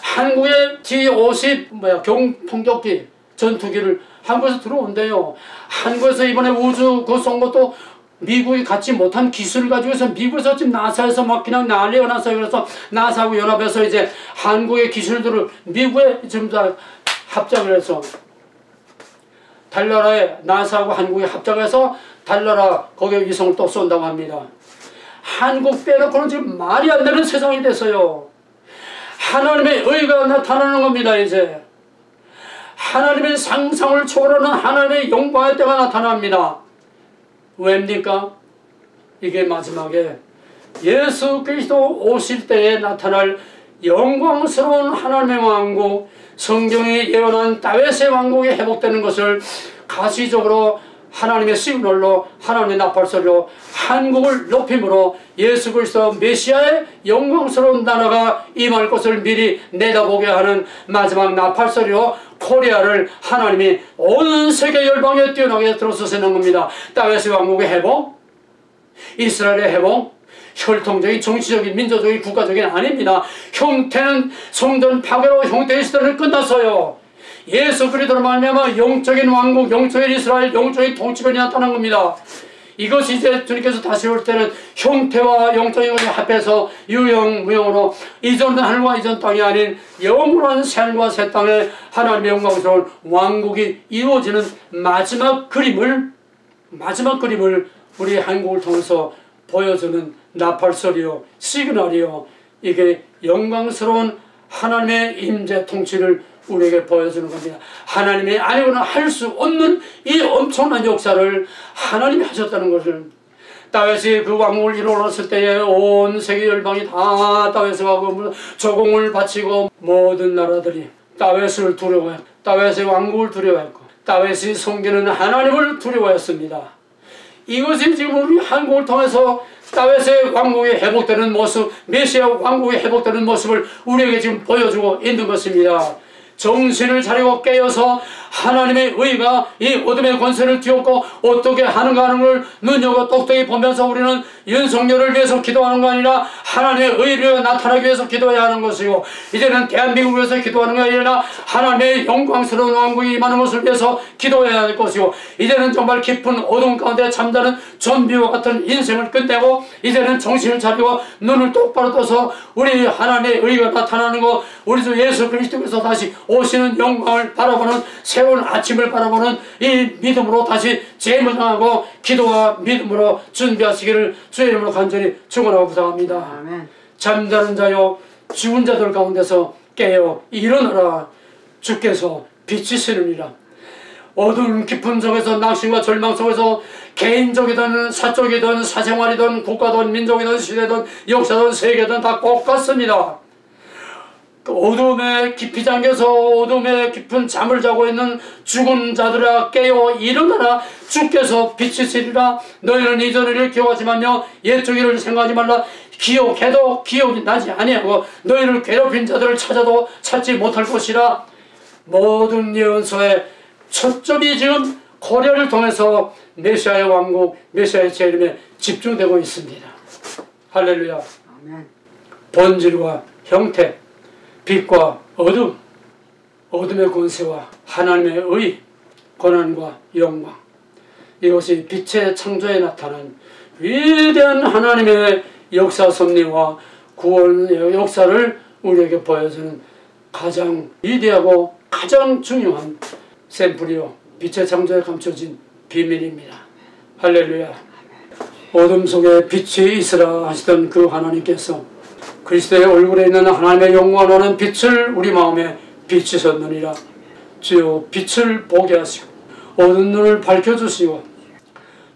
한국의 G-50 경폭격기 전투기를 한국에서 들어온대요. 한국에서 이번에 우주 쏜 것도 미국이 갖지 못한 기술을 가지고 해서 미국에서 지금 나사에서 막 그냥 난리가 났어요. 그래서 나사하고 연합해서 이제 한국의 기술들을 미국에 지금 다 합작을 해서 달나라에 나사하고 한국이 합작해서 달나라 거기에 위성을 또 쏜다고 합니다. 한국 빼놓고는 지금 말이 안 되는 세상이 됐어요. 하나님의 의가 나타나는 겁니다. 이제 하나님의 상상을 초월하는 하나님의 영광의 때가 나타납니다. 왜입니까? 이게 마지막에 예수 그리스도 오실 때에 나타날 영광스러운 하나님의 왕국, 성경이 예언한 다윗의 왕국이 회복되는 것을 가시적으로 하나님의 시그널로 하나님의 나팔소리로 한국을 높임으로 예수 그리스도 메시아의 영광스러운 나라가 임할 것을 미리 내다보게 하는 마지막 나팔소리로 코리아를 하나님이 온 세계 열방에 뛰어나게 들어서시는 겁니다. 다윗의 왕국의 회복, 이스라엘의 회복, 혈통적인 정치적인 민족적인 국가적인 아닙니다. 형태는 성전 파괴로 형태의 시대는 끝났어요. 예수 그리스도로 말미암아 영적인 왕국, 영적인 이스라엘, 영적인 통치권이 나타난 겁니다. 이것이 이제 주님께서 다시 올 때는 형태와 영적인 것을 합해서 유형, 무형으로 이전은 하늘과 이전 땅이 아닌 영원한 새하늘과 새 땅에 하나님의 영광스러운 왕국이 이루어지는 마지막 그림을 우리 한국을 통해서 보여주는 나팔소리요, 시그널이요, 이게 영광스러운 하나님의 임재 통치를 우리에게 보여주는 겁니다. 하나님이 아니고는 할 수 없는 이 엄청난 역사를 하나님이 하셨다는 것을, 다윗이 그 왕국을 이루어놨을 때에 온 세계 열방이 다 다윗하고 조공을 바치고 모든 나라들이 다윗을 두려워했고 다윗의 왕국을 두려워했고 다윗이 섬기는 하나님을 두려워했습니다. 이것이 지금 우리 한국을 통해서 다윗의 왕국이 회복되는 모습, 메시아 왕국이 회복되는 모습을 우리에게 지금 보여주고 있는 것입니다. 정신을 차리고 깨어서 하나님의 의가 이 어둠의 권세를 뒤엎고 어떻게 하는가 하는 걸 눈여겨 똑똑히 보면서 우리는 윤석열을 위해서 기도하는 거 아니라 하나님의 의를 나타나기 위해서 기도해야 하는 것이고, 이제는 대한민국을 위해서 기도하는 게 아니라 하나님의 영광스러운 왕국이 임하는 것을 위해서 기도해야 할 것이고, 이제는 정말 깊은 어둠 가운데 잠자는 좀비와 같은 인생을 끝내고 이제는 정신을 차리고 눈을 똑바로 떠서 우리 하나님의 의가 나타나는 것, 우리 주 예수 그리스도께서 다시 오시는 영광을 바라보는 새로운 아침을 바라보는 이 믿음으로 다시 재무장하고 기도와 믿음으로 준비하시기를 주의 이름으로 간절히 축원하고 부탁합니다. 아멘. 잠자는 자여 죽은 자들 가운데서 깨어 일어나라. 주께서 빛이시느니라. 어두운 깊은 속에서 낙심과 절망 속에서 개인적이든 사적이든 사생활이든 국가든 민족이든 시대든 역사든 세계든 다 똑같습니다. 어둠에 깊이 잠겨서 어둠에 깊은 잠을 자고 있는 죽은 자들아 깨어 일어나라. 주께서 빛이시리라. 너희는 이전 일을 기억하지 말며 옛적 일을 생각하지 말라. 기억해도 기억이 나지 아니하고 너희를 괴롭힌 자들을 찾아도 찾지 못할 것이라. 모든 예언서의 초점이 지금 고려를 통해서 메시아의 왕국, 메시아의 재림에 집중되고 있습니다. 할렐루야. 아멘. 본질과 형태, 빛과 어둠, 어둠의 권세와 하나님의 의, 권한과 영광, 이것이 빛의 창조에 나타난 위대한 하나님의 역사 섭리와 구원의 역사를 우리에게 보여주는 가장 위대하고 가장 중요한 샘플이요 빛의 창조에 감춰진 비밀입니다. 할렐루야. 어둠 속에 빛이 있으라 하시던 그 하나님께서 그리스도의 얼굴에 있는 하나님의 영원한 빛을 우리 마음에 비치셨느니라. 주여 빛을 보게 하시고 어두운 눈을 밝혀주시고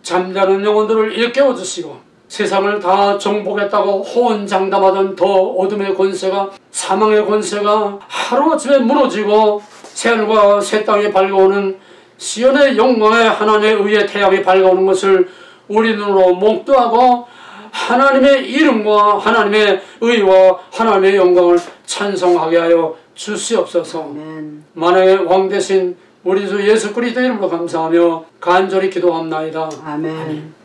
잠자는 영혼들을 일깨워주시고 세상을 다 정복했다고 호언장담하던 더 어둠의 권세가 사망의 권세가 하루아침에 무너지고 새하늘과 새 땅에 밝아오는 시온의 영광의 하나님의 의의 태양이 밝아오는 것을 우리 눈으로 목도하고 하나님의 이름과 하나님의 의와 하나님의 영광을 찬송하게 하여 주시옵소서. 아멘. 만왕의 왕 되신 우리 주 예수 그리스도 이름으로 감사하며 간절히 기도합나이다. 아멘.